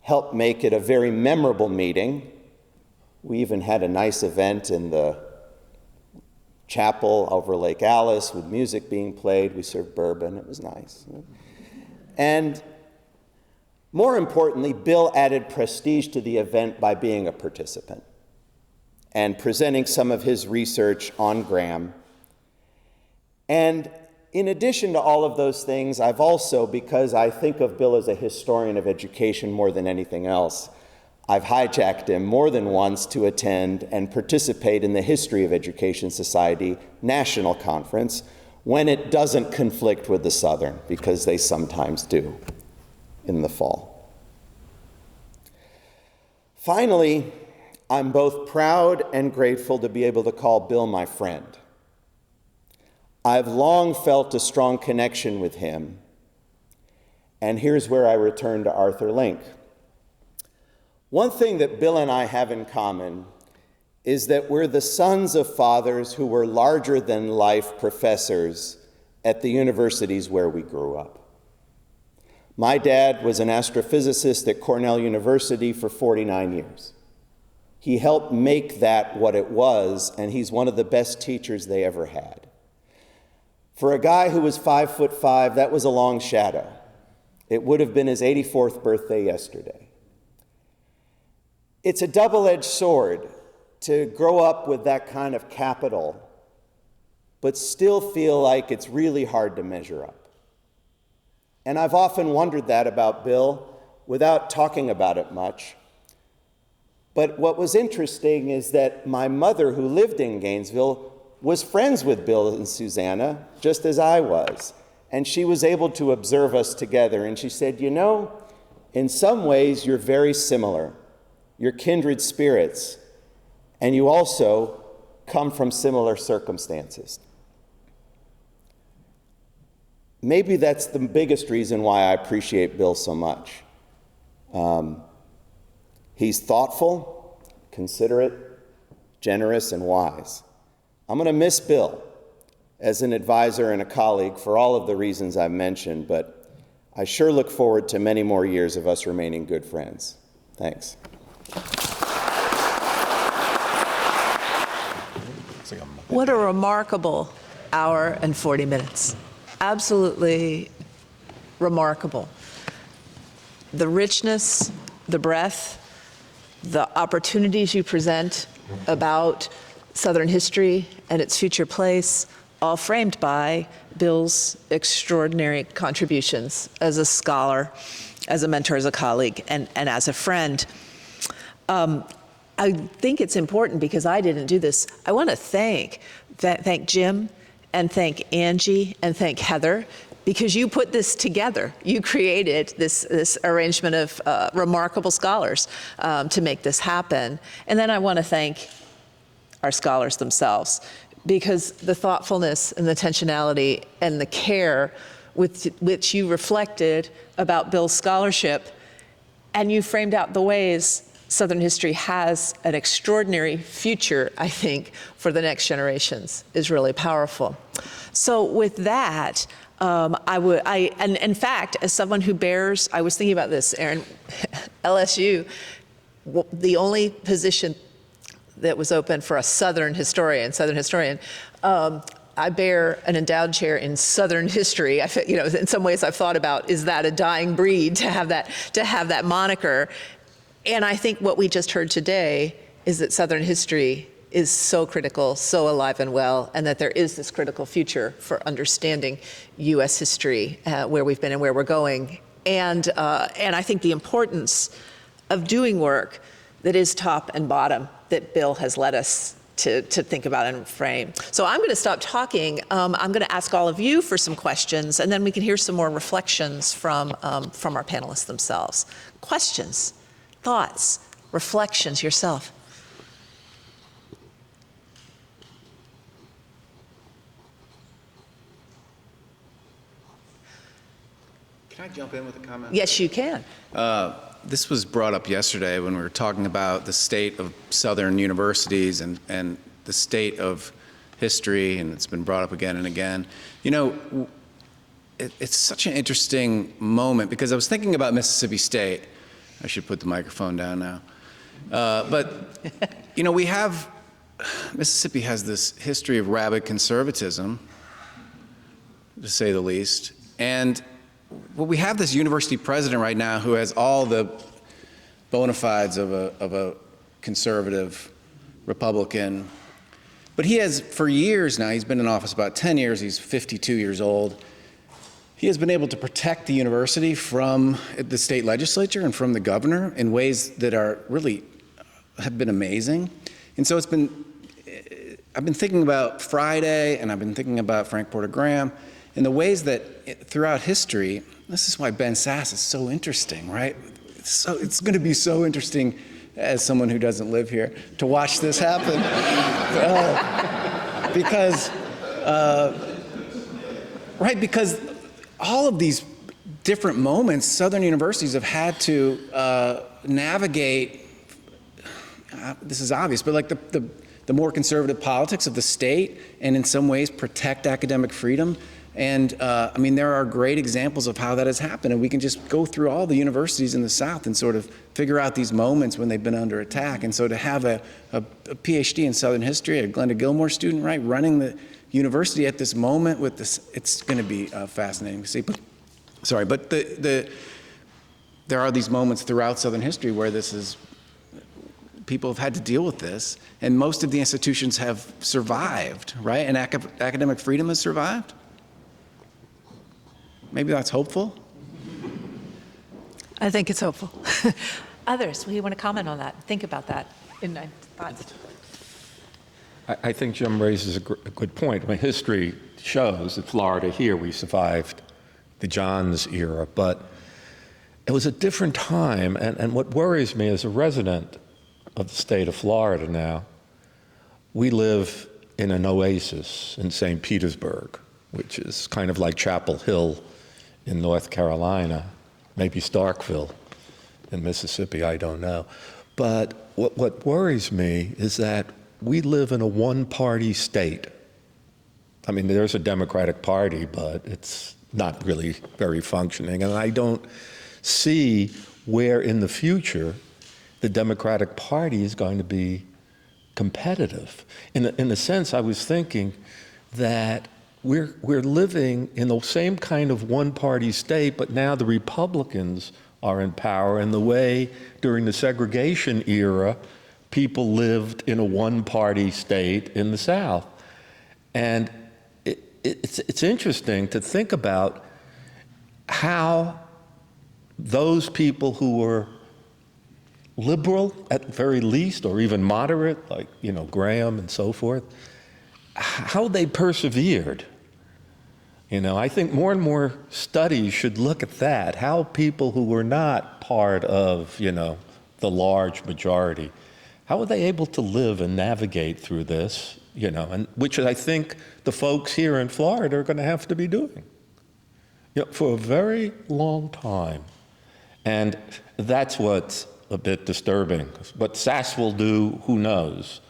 Help make it a very memorable meeting. We even had a nice event in the chapel over Lake Alice with music being played. We served bourbon. It was nice. And more importantly, Bill added prestige to the event by being a participant and presenting some of his research on Graham. And in addition to all of those things, I've also, because I think of Bill as a historian of education more than anything else, I've hijacked him more than once to attend and participate in the History of Education Society National Conference when it doesn't conflict with the Southern, because they sometimes do in the fall. Finally, I'm both proud and grateful to be able to call Bill my friend. I've long felt a strong connection with him, and here's where I return to Arthur Link. One thing that Bill and I have in common is that we're the sons of fathers who were larger-than-life professors at the universities where we grew up. My dad was an astrophysicist at Cornell University for 49 years. He helped make that what it was, and he's one of the best teachers they ever had. For a guy who was 5'5", that was a long shadow. It would have been his 84th birthday yesterday. It's a double-edged sword to grow up with that kind of capital, but still feel like it's really hard to measure up. And I've often wondered that about Bill without talking about it much. But what was interesting is that my mother, who lived in Gainesville, was friends with Bill and Susanna, just as I was. And she was able to observe us together. And she said, you know, in some ways, you're very similar. You're kindred spirits. And you also come from similar circumstances. maybe that's the biggest reason why I appreciate Bill so much. He's thoughtful, considerate, generous, and wise. I'm going to miss Bill as an advisor and a colleague for all of the reasons I've mentioned, but I sure look forward to many more years of us remaining good friends. Thanks. What a remarkable hour and 40 minutes. Absolutely remarkable. The richness, the breadth, the opportunities you present about Southern history and its future place, all framed by Bill's extraordinary contributions as a scholar, as a mentor, as a colleague, and as a friend. I think it's important, because I didn't do this, I want to thank Jim and thank Angie and thank Heather, because you put this together. You created this arrangement of remarkable scholars to make this happen. And then I want to thank our scholars themselves, because the thoughtfulness and the intentionality and the care with which you reflected about Bill's scholarship, and you framed out the ways Southern history has an extraordinary future, I think, for the next generations, is really powerful. So with that, and in fact, as someone who bears, I was thinking about this, Aaron, LSU, the only position that was open for a Southern historian, I bear an endowed chair in Southern history. In some ways I've thought about, is that a dying breed to have that moniker? And I think what we just heard today is that Southern history is so critical, so alive and well, and that there is this critical future for understanding U.S. history, where we've been and where we're going. And I think the importance of doing work that is top and bottom that Bill has led us to think about and frame. So I'm going to stop talking. I'm going to ask all of you for some questions, and then we can hear some more reflections from our panelists themselves. Questions, thoughts, reflections yourself. Can I jump in with a comment? Yes, you can. This was brought up yesterday when we were talking about the state of Southern universities and the state of history, and it's been brought up again and again. You know, it's such an interesting moment, because I was thinking about Mississippi State. I should put the microphone down now. But, you know, Mississippi has this history of rabid conservatism, to say the least. And well, we have this university president right now who has all the bona fides of a conservative Republican. But he has, for years now, he's been in office about 10 years, he's 52 years old. He has been able to protect the university from the state legislature and from the governor in ways that are really have been amazing. And so I've been thinking about Friday, and I've been thinking about Frank Porter Graham, and the ways that throughout history, this is why Ben Sasse is so interesting, right? So it's going to be so interesting, as someone who doesn't live here, to watch this happen. Because all of these different moments, Southern universities have had to navigate, this is obvious, but like the more conservative politics of the state, and in some ways protect academic freedom. And I mean, there are great examples of how that has happened, and we can just go through all the universities in the South and sort of figure out these moments when they've been under attack. And so to have a PhD in Southern history, a Glenda Gilmore student, right, running the university at this moment with this, it's going to be fascinating to see. But there are these moments throughout Southern history where people have had to deal with this, and most of the institutions have survived, right? And academic freedom has survived. Maybe that's hopeful. I think it's hopeful. Others, will you want to comment on that? Think about that in thoughts. I think Jim raises a good point. I mean, history shows that Florida here, we survived the Johns era, but it was a different time. And what worries me as a resident of the state of Florida now, we live in an oasis in St. Petersburg. which is kind of like Chapel Hill in North Carolina, maybe Starkville in Mississippi, I don't know. But what worries me is that we live in a one-party state. I mean, there's a Democratic Party, but it's not really very functioning. And I don't see where in the future the Democratic Party is going to be competitive. In a sense, I was thinking that we're living in the same kind of one-party state, but now the Republicans are in power, and the way during the segregation era, people lived in a one-party state in the South. And it's interesting to think about how those people who were liberal at the very least, or even moderate, like, Graham and so forth, how they persevered. I think more and more studies should look at that, how people who were not part of, the large majority, how were they able to live and navigate through this, and which I think the folks here in Florida are going to have to be doing, for a very long time. And that's what's a bit disturbing. What Sass will do, who knows?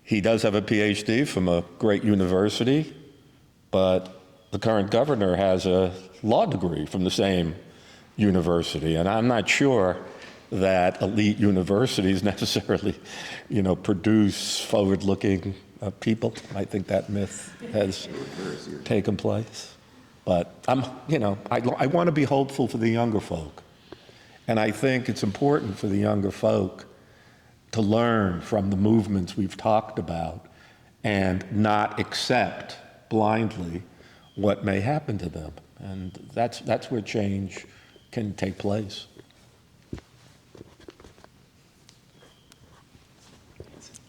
He does have a PhD from a great university, but the current governor has a law degree from the same university, and I'm not sure that elite universities necessarily, produce forward-looking people. I think that myth has taken place. But I want to be hopeful for the younger folk. And I think it's important for the younger folk to learn from the movements we've talked about and not accept blindly what may happen to them. And that's where change can take place.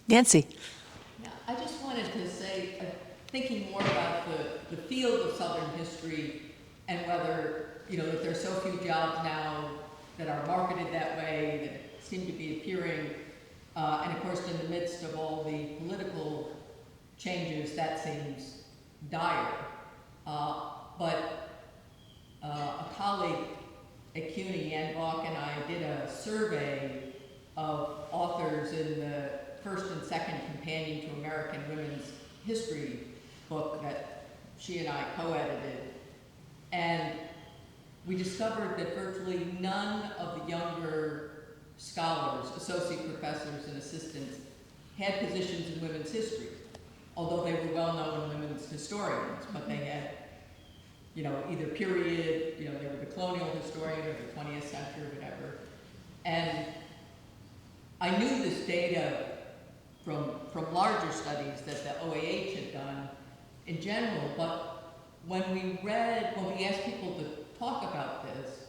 Nancy. Yeah, I just wanted to say, thinking more about the field of Southern history and whether, that there's so few jobs now that are marketed that way, that seem to be appearing, and of course in the midst of all the political changes, that seems dire. But a colleague at Keene, Ann Bach, and I did a survey of authors in the first and second companion to American Women's History book that she and I co-edited. And we discovered that virtually none of the younger scholars, associate professors and assistants, had positions in women's history, although they were well-known women's historians, but they had, either period, they were the colonial historian or the 20th century or whatever. And I knew this data from larger studies that the OAH had done in general, but when we asked people to talk about this,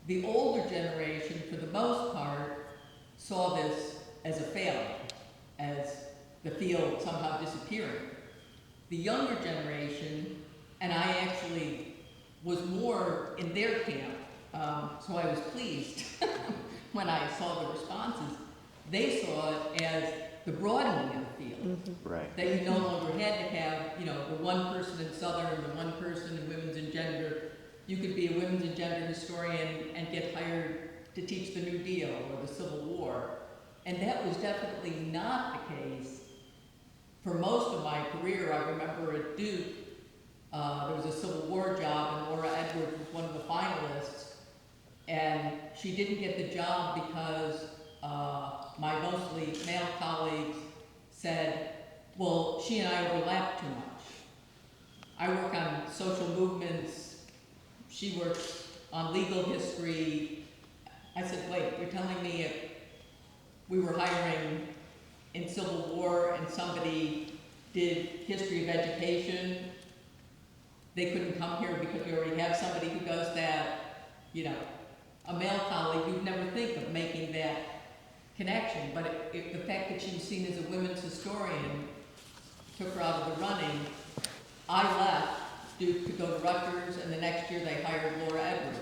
the older generation, for the most part, saw this as a failure, as the field somehow disappearing. The younger generation, and I actually was more in their camp, so I was pleased when I saw the responses. They saw it as the broadening of the field. Mm-hmm. Right. That you no longer had to have, the one person in Southern and the one person in women's and gender. You could be a women's and gender historian and get hired to teach the New Deal or the Civil War. And that was definitely not the case for most of my career. I remember at Duke, there was a Civil War job, and Laura Edwards was one of the finalists. And she didn't get the job because my mostly male colleagues said, well, she and I overlap too much. I work on social movements, she works on legal history. I said, wait, you're telling me if we were hiring in Civil War and somebody did history of education, they couldn't come here because we already have somebody who does that? A male colleague, you'd never think of making that connection, but the fact that she was seen as a women's historian took her out of the running. I left Duke to go to Rutgers, and the next year they hired Laura Edwards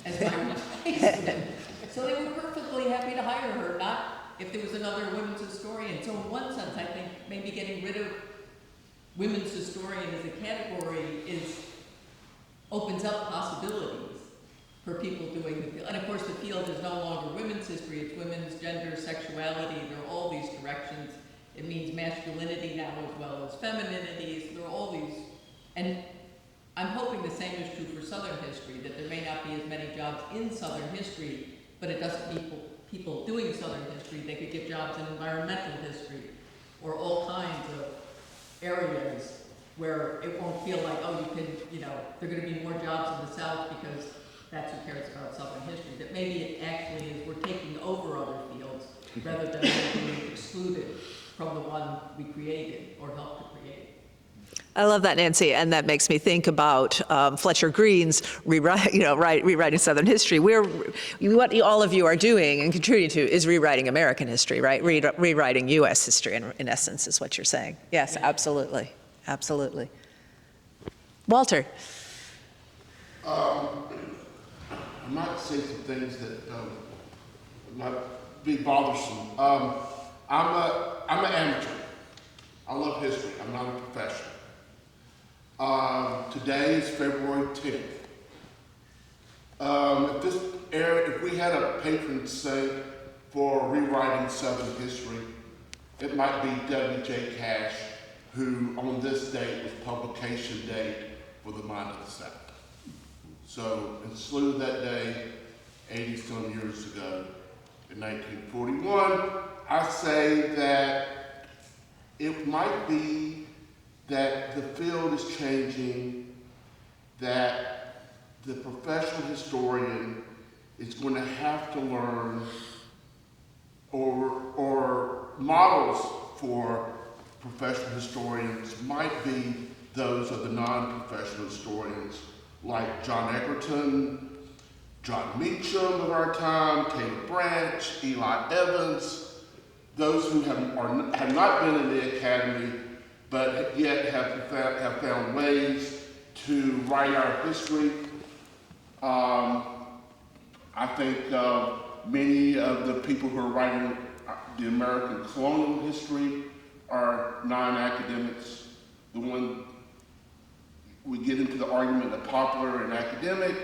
as my replacement. So they were perfectly happy to hire her, not if there was another women's historian. So in one sense, I think maybe getting rid of women's historian as a category opens up possibilities for people doing the field. And of course the field is no longer women's history, it's women's gender, sexuality, there are all these directions. It means masculinity now as well as femininities, there are all these, and I'm hoping the same is true for Southern history, that there may not be as many jobs in Southern history, but it doesn't mean people doing Southern history, they could get jobs in environmental history, or all kinds of areas where it won't feel like, oh, there are going to be more jobs in the South because that's who cares about Southern history. That maybe it actually is we're taking over other fields rather than being excluded from the one we created or helped to create. I love that, Nancy, and that makes me think about Fletcher Green's rewriting Southern history. What all of you are doing and contributing to is rewriting American history, right? Rewriting U.S. history, in essence, is what you're saying. Yes, absolutely, absolutely. Walter. I might say some things that might be bothersome. I'm an amateur. I love history. I'm not a professional. Today is February 10th. If we had a patron saint for rewriting Southern history, it might be W.J. Cash, who on this date was publication date for the Mind of the South. So, in slew that day, 80-some years ago, in 1941, I say that it might be that the field is changing, that the professional historian is going to have to learn, or models for professional historians might be those of the non-professional historians like John Egerton, John Meacham of our time, Taylor Branch, Eli Evans, those who have not been in the academy but yet have found ways to write our history. I think many of the people who are writing the American colonial history are non-academics. The one we get into the argument of popular and academic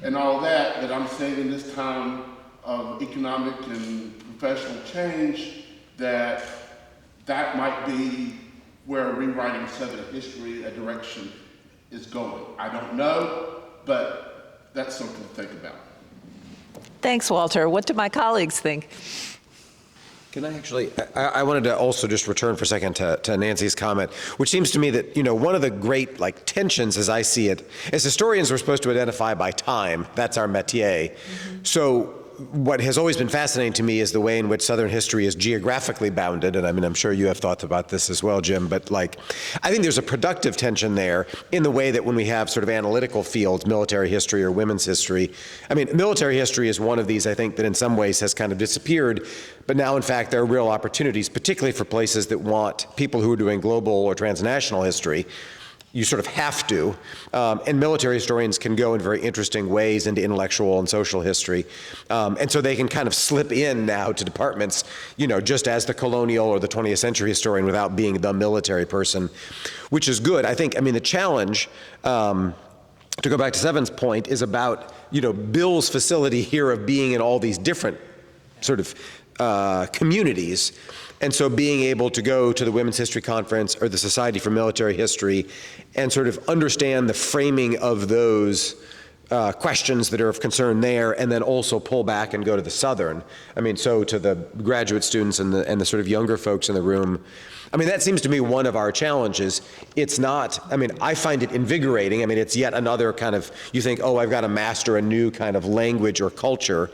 and all that, but I'm saying in this time of economic and professional change that might be where rewriting Southern history, a direction is going. I don't know, but that's something to think about. Thanks, Walter. What do my colleagues think? Can I actually, I wanted to also just return for a second to Nancy's comment, which seems to me that, one of the great tensions as I see it, as historians we're supposed to identify by time, that's our métier. Mm-hmm. So what has always been fascinating to me is the way in which Southern history is geographically bounded, and I'm sure you have thoughts about this as well, Jim, but I think there's a productive tension there in the way that when we have sort of analytical fields, military history or women's history, military history is one of these, I think, that in some ways has kind of disappeared, but now in fact there are real opportunities, particularly for places that want people who are doing global or transnational history. You sort of have to, and military historians can go in very interesting ways into intellectual and social history, and so they can kind of slip in now to departments, just as the colonial or the 20th century historian without being the military person, which is good. I think, the challenge, to go back to Sevan's point, is about, Bill's facility here of being in all these different sort of communities. And so being able to go to the Women's History Conference or the Society for Military History and sort of understand the framing of those questions that are of concern there, and then also pull back and go to the Southern. So to the graduate students and the sort of younger folks in the room, that seems to me one of our challenges. It's not, I find it invigorating. It's yet another kind of, you think, oh, I've got to master a new kind of language or culture.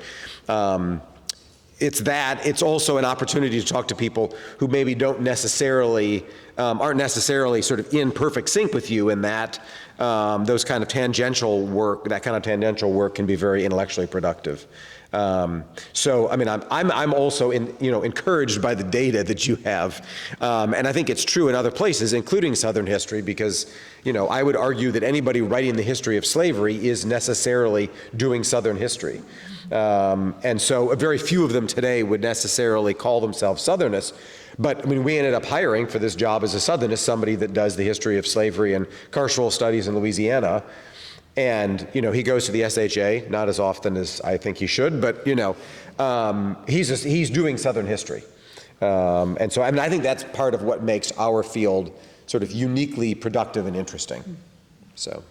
It's that. It's also an opportunity to talk to people who maybe aren't necessarily sort of in perfect sync with you, in that those kind of tangential work, can be very intellectually productive. So I'm also encouraged by the data that you have, and I think it's true in other places, including Southern history, because I would argue that anybody writing the history of slavery is necessarily doing Southern history. And so very few of them today would necessarily call themselves Southernists, But I mean, we ended up hiring for this job as a Southernist somebody that does the history of slavery and carceral studies in Louisiana. And, you know, he goes to the SHA, not as often as I think he should, but, you know, he's doing Southern history. And so, I mean, I think that's part of what makes our field sort of uniquely productive and interesting. So.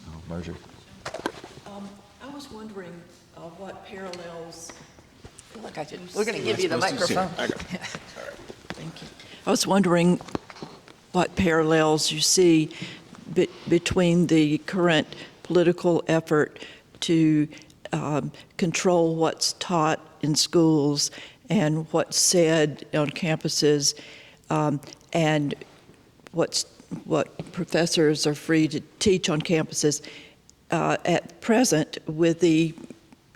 Oh, Marjorie. I was wondering what parallels. Look, we're going to give you the microphone. Thank you. I was wondering what parallels you see between the current political effort to control what's taught in schools and what's said on campuses, and what professors are free to teach on campuses at present with the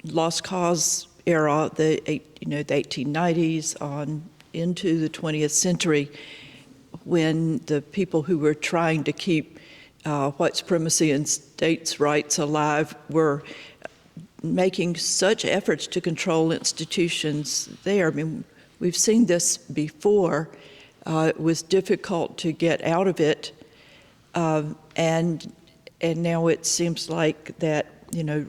lost cause era, the 1890s on into the 20th century, when the people who were trying to keep white supremacy and states' rights alive were making such efforts to control institutions there. I mean, we've seen this before. It was difficult to get out of it, and now it seems like that, you know,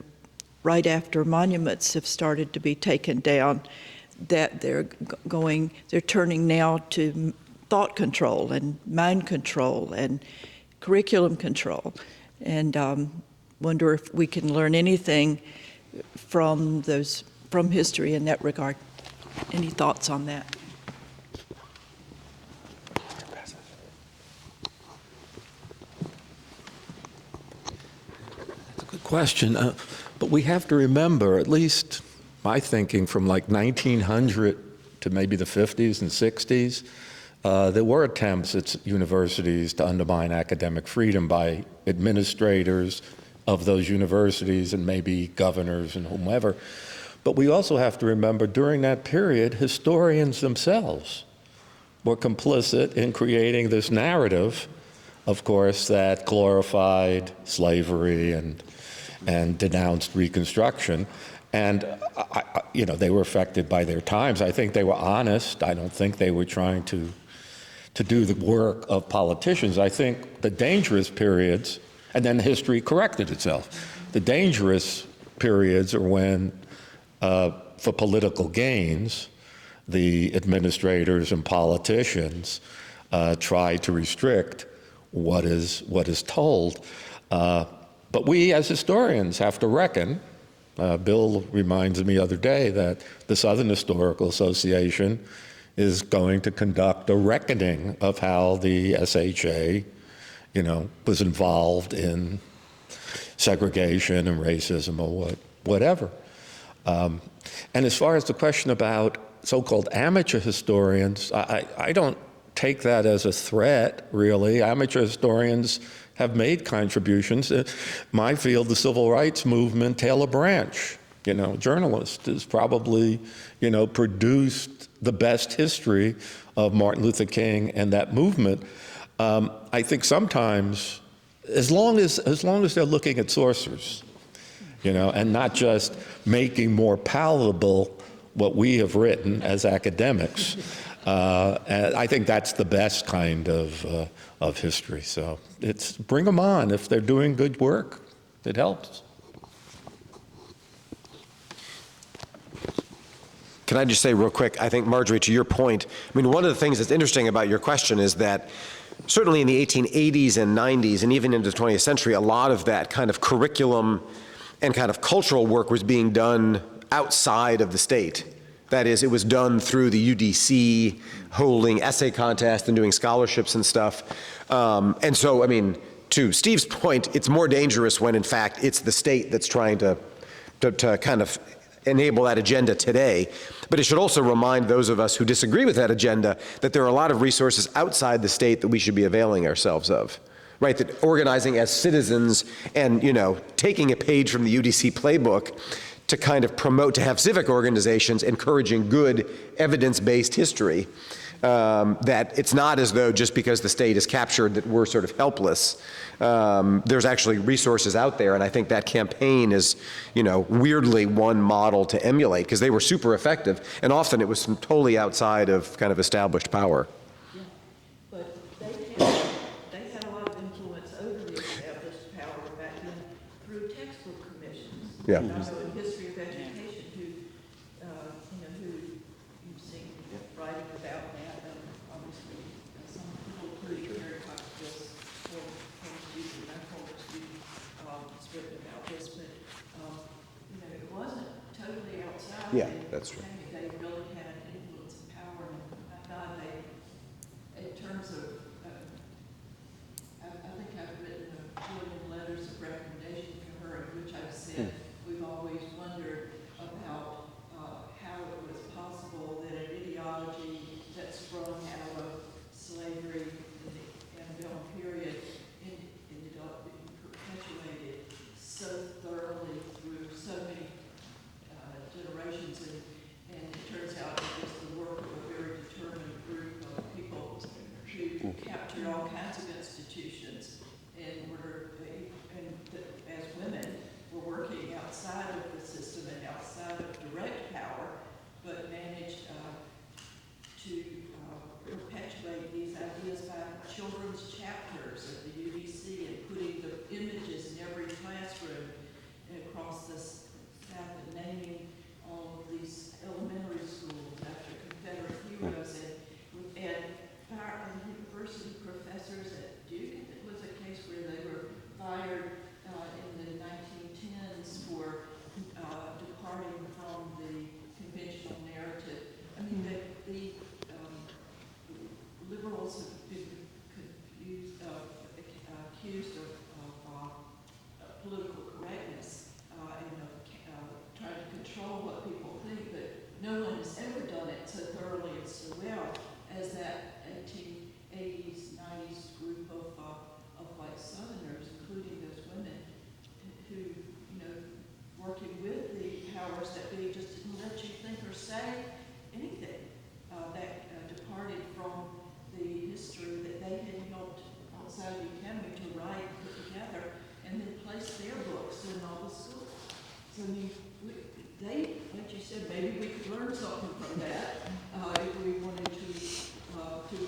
right after monuments have started to be taken down, that they're turning now to thought control and mind control and curriculum control, and wonder if we can learn anything from history in that regard. Any thoughts on that? That's a good question, but we have to remember, at least my thinking from like 1900 to maybe the 50s and 60s, there were attempts at universities to undermine academic freedom by administrators of those universities and maybe governors and whomever. But we also have to remember during that period, historians themselves were complicit in creating this narrative, of course, that glorified slavery and denounced Reconstruction. And, you know, they were affected by their times. I think they were honest. I don't think they were trying to do the work of politicians. I think the dangerous periods, and then history corrected itself. The dangerous periods are when, for political gains, the administrators and politicians try to restrict what is told. But we as historians have to reckon. Bill reminded me the other day that the Southern Historical Association is going to conduct a reckoning of how the SHA, you know, was involved in segregation and racism or whatever. And as far as the question about so-called amateur historians, I don't take that as a threat, really. Amateur historians have made contributions. My field, the civil rights movement, Taylor Branch, you know, journalist, has probably, you know, produced the best history of Martin Luther King and that movement. I think sometimes, as long as they're looking at sources, you know, and not just making more palatable what we have written as academics, and I think that's the best kind of history. So it's bring them on if they're doing good work. It helps. Can I just say real quick, I think, Marjorie, to your point, I mean, one of the things that's interesting about your question is that certainly in the 1880s and 90s and even into the 20th century, a lot of that kind of curriculum and kind of cultural work was being done outside of the state. That is, it was done through the UDC, holding essay contests and doing scholarships and stuff. And so, I mean, to Steve's point, it's more dangerous when, in fact, it's the state that's trying to kind of enable that agenda today. But it should also remind those of us who disagree with that agenda that there are a lot of resources outside the state that we should be availing ourselves of, right? That organizing as citizens and, you know, taking a page from the UDC playbook to kind of promote, to have civic organizations encouraging good evidence-based history. That it's not as though just because the state is captured that we're sort of helpless. There's actually resources out there, and I think that campaign is, weirdly one model to emulate, because they were super effective, and often it was totally outside of kind of established power. Yeah. But they had a lot of influence over the established power back then through textbook commissions. Yeah. I know in history of education who you've seen writing about that. Obviously, some people pretty very hot this former student, my former student, has written about this, but it wasn't totally outside. Yeah, that's true. They really had influence and power, and I thought in terms of, I think I've written a million letters of recommendation to her, in which I've said we've always wondered about how it was possible that an ideology that sprung out of slavery in the antebellum period ended up being perpetuated so thoroughly through so many generations, and it turns out it was the work of a very determined group of people who captured all kinds of institutions and as women were working outside of the system and outside of direct power, but managed to perpetuate these ideas by children's chapters at the UDC and putting the images in every classroom across the South and naming all of these elementary schools after Confederate heroes, and our university professors at Duke. It was a case where they were fired in the 1910s for departing from the conventional narrative. I mean, the liberals have been accused of political correctness and of trying to control what people think, but no one has ever done it so thoroughly and so well as that 1880s, 90s group of white Southerners, including those women who, working with the powers that be, just didn't let you think or say anything that departed from the history that they had helped outside the academy to write and put together, and then place their books in all the schools. So I mean, they, like you said, maybe we could learn something from that if we wanted to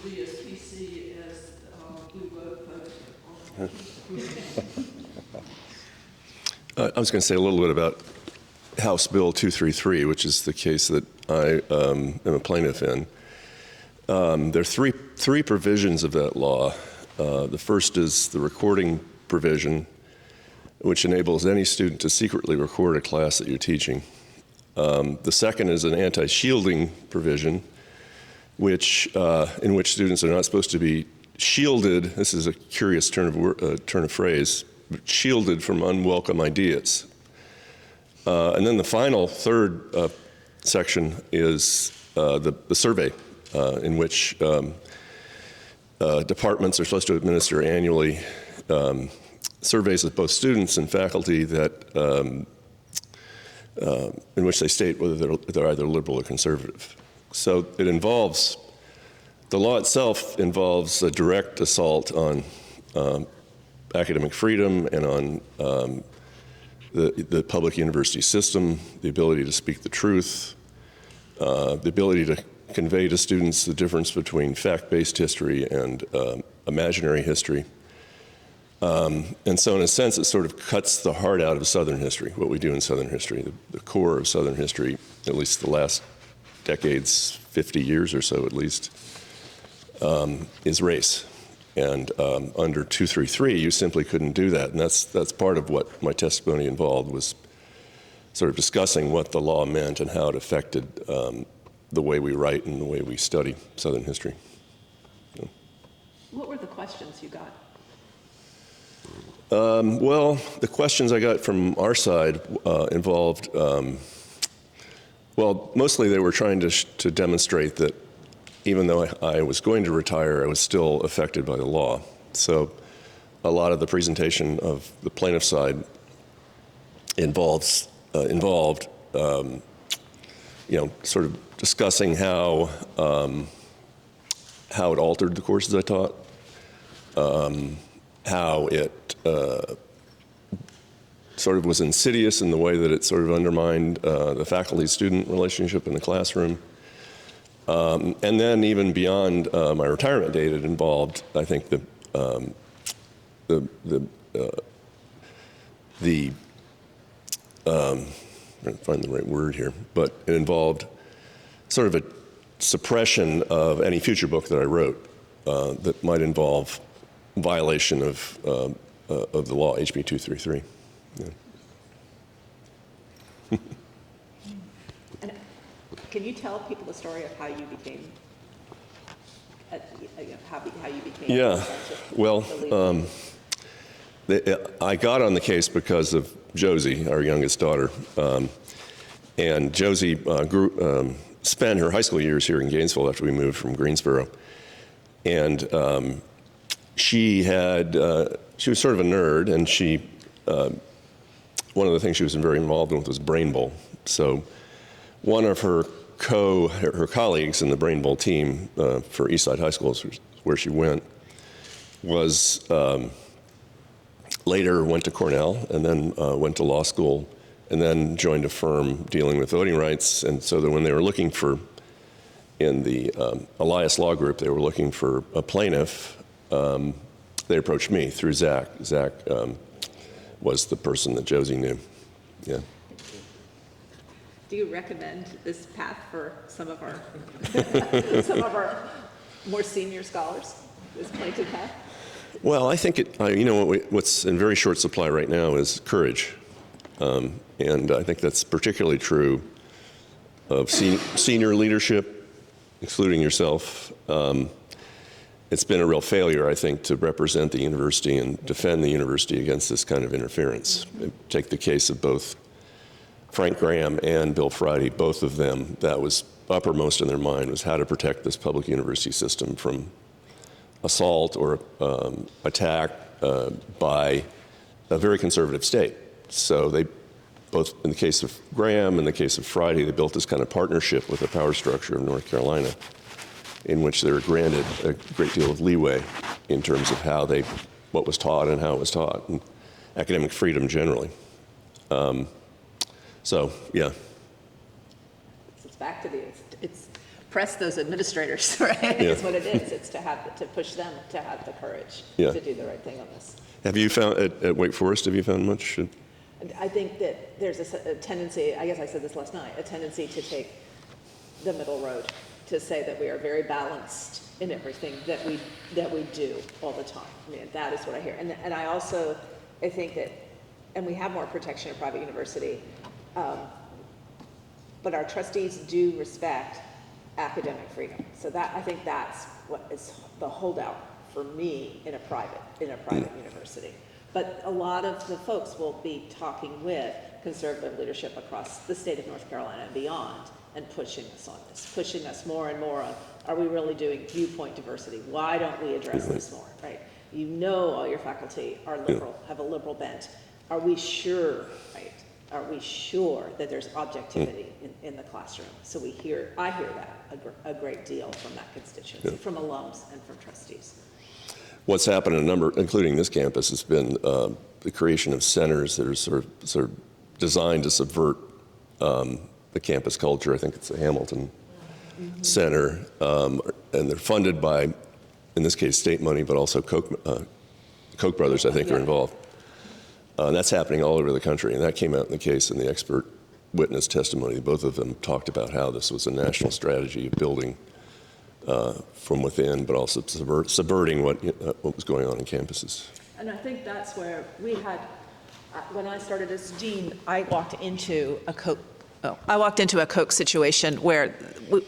be as PC as blue vote folks. I was going to say a little bit about House Bill 233, which is the case that I am a plaintiff in. There are three provisions of that law. The first is the recording provision, which enables any student to secretly record a class that you're teaching. The second is an anti-shielding provision, in which students are not supposed to be shielded. This is a curious turn of phrase. Shielded from unwelcome ideas. And then the final third section is the survey, in which departments are supposed to administer annually surveys of both students and faculty that in which they state whether they're either liberal or conservative. So it involves, the law itself involves a direct assault on academic freedom and on the public university system, the ability to speak the truth, the ability to convey to students the difference between fact-based history and imaginary history. And so in a sense, it sort of cuts the heart out of Southern history, what we do in Southern history. The core of Southern history, at least the last decades, 50 years or so at least, is race. And under 233, you simply couldn't do that. And that's part of what my testimony involved, was sort of discussing what the law meant and how it affected the way we write and the way we study Southern history. So. What were the questions you got? Well, the questions I got from our side involved, well, mostly they were trying to demonstrate that even though I was going to retire, I was still affected by the law. So a lot of the presentation of the plaintiff side involves involved, sort of discussing how it altered the courses I taught, how it sort of was insidious in the way that it sort of undermined the faculty-student relationship in the classroom. And then even beyond my retirement date, it involved, I think, I'm trying to find the right word here, but it involved sort of a suppression of any future book that I wrote that might involve violation of the law, HB 233. Yeah. And can you tell people the story of how you became? How you became? Yeah. Well, I got on the case because of Josie, our youngest daughter, and Josie spent her high school years here in Gainesville after we moved from Greensboro, and she was sort of a nerd, and she one of the things she was very involved with was Brain Bowl. So one of her colleagues in the Brain Bowl team for Eastside High School, where she went, was later went to Cornell and then went to law school and then joined a firm dealing with voting rights. And so that when they were looking for, in the Elias Law Group, they were looking for a plaintiff, they approached me through Zach. Zach was the person that Josie knew. Yeah. Do you recommend this path for some of our more senior scholars, this plaintiff path? Well, I think what's in very short supply right now is courage, and I think that's particularly true of senior leadership, including yourself. It's been a real failure, I think, to represent the university and defend the university against this kind of interference. Take the case of both Frank Graham and Bill Friday, both of them, that was uppermost in their mind was how to protect this public university system from assault or attack by a very conservative state. So they both, in the case of Graham, in the case of Friday, they built this kind of partnership with the power structure of North Carolina, in which they were granted a great deal of leeway in terms of what was taught and how it was taught, and academic freedom generally. So, yeah. It's back to it's press those administrators, right? Yeah. It's what it is. It's to push them to have the courage to do the right thing on this. Have you found, at Wake Forest, have you found much? I think that there's a tendency, I guess I said this last night, a tendency to take the middle road, to say that we are very balanced in everything that we do all the time. I mean, that is what I hear. And I also, I think that, and we have more protection in private university, but our trustees do respect academic freedom. So that, I think that's what is the holdout for me in a private university. But a lot of the folks will be talking with conservative leadership across the state of North Carolina and beyond, and pushing us on this, pushing us more and more on, are we really doing viewpoint diversity? Why don't we address this more, right? You know all your faculty are liberal, have a liberal bent. Are we sure, right? Are we sure that there's objectivity in the classroom? So I hear that a great deal from that constituency, from alums and from trustees. What's happened in a number, including this campus, has been the creation of centers that are sort of designed to subvert the campus culture. I think it's the Hamilton Center, and they're funded by, in this case, state money, but also Koch brothers, I think, are involved. That's happening all over the country, and that came out in the case in the expert witness testimony. Both of them talked about how this was a national strategy of building from within, but also subverting what was going on in campuses. And I think that's where we had, when I started as dean, I walked into a Koch situation where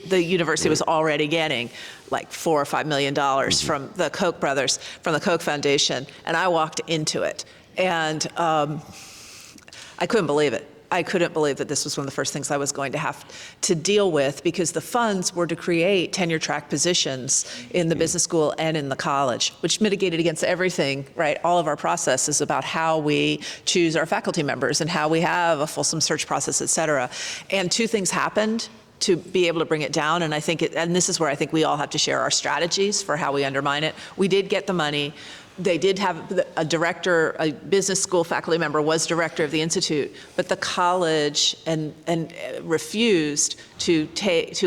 the university was already getting like $4 or $5 million from the Koch brothers, from the Koch Foundation, and I walked into it. And I couldn't believe it. couldn't believe that this was one of the first things I was going to have to deal with, because the funds were to create tenure track positions in the business school and in the college, which mitigated against everything, right? All of our process is about how we choose our faculty members and how we have a fulsome search process, et cetera. And two things happened to be able to bring it down, and I think and this is where I think we all have to share our strategies for how we undermine it. We did get the money. They did have a director, a business school faculty member was director of the institute, but the college and refused to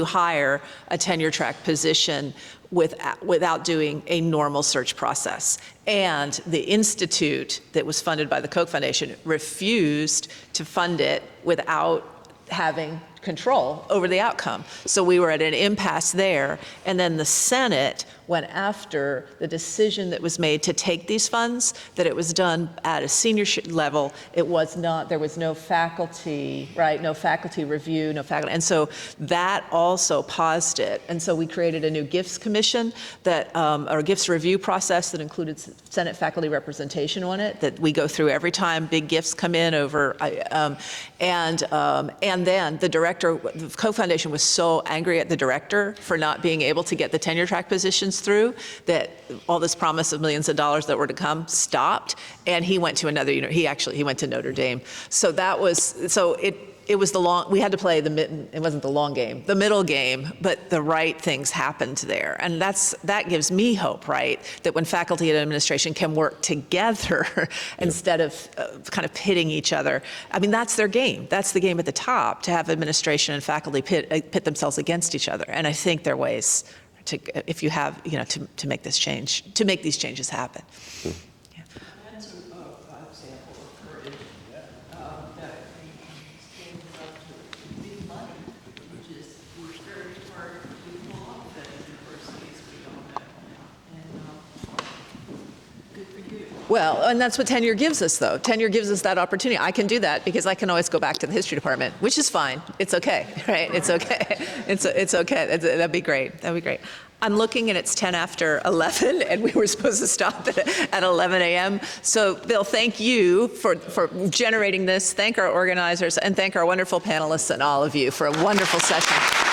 hire a tenure track position without doing a normal search process. And the institute that was funded by the Koch Foundation refused to fund it without having control over the outcome. So we were at an impasse there. And then the Senate went after the decision that was made to take these funds, that it was done at a senior level. It was not, there was no faculty, right? No faculty review, no faculty. And so that also paused it. And so we created a new gifts commission that, or gifts review process that included Senate faculty representation on it, that we go through every time big gifts come in over, and then the director, the Koch Foundation was so angry at the director for not being able to get the tenure track positions through, that all this promise of millions of dollars that were to come stopped, and he went to another, he went to Notre Dame. So that was, it was we had to play it wasn't the long game, the middle game, but the right things happened there. And that gives me hope, right? That when faculty and administration can work together instead of kind of pitting each other. I mean, that's their game. That's the game at the top, to have administration and faculty pit themselves against each other. And I think there are ways to, if you have, to make this change, to make these changes happen. That's an example of courage that came up to big money, which is very hard to pull off at universities, we all know. And good for you. Well, and that's what tenure gives us, though. Tenure gives us that opportunity. I can do that because I can always go back to the history department, which is fine. It's okay, right? It's okay. It's okay. That'd be great. That'd be great. I'm looking and it's 10 after 11, and we were supposed to stop at 11 a.m. So, Bill, thank you for generating this. Thank our organizers, and thank our wonderful panelists and all of you for a wonderful session.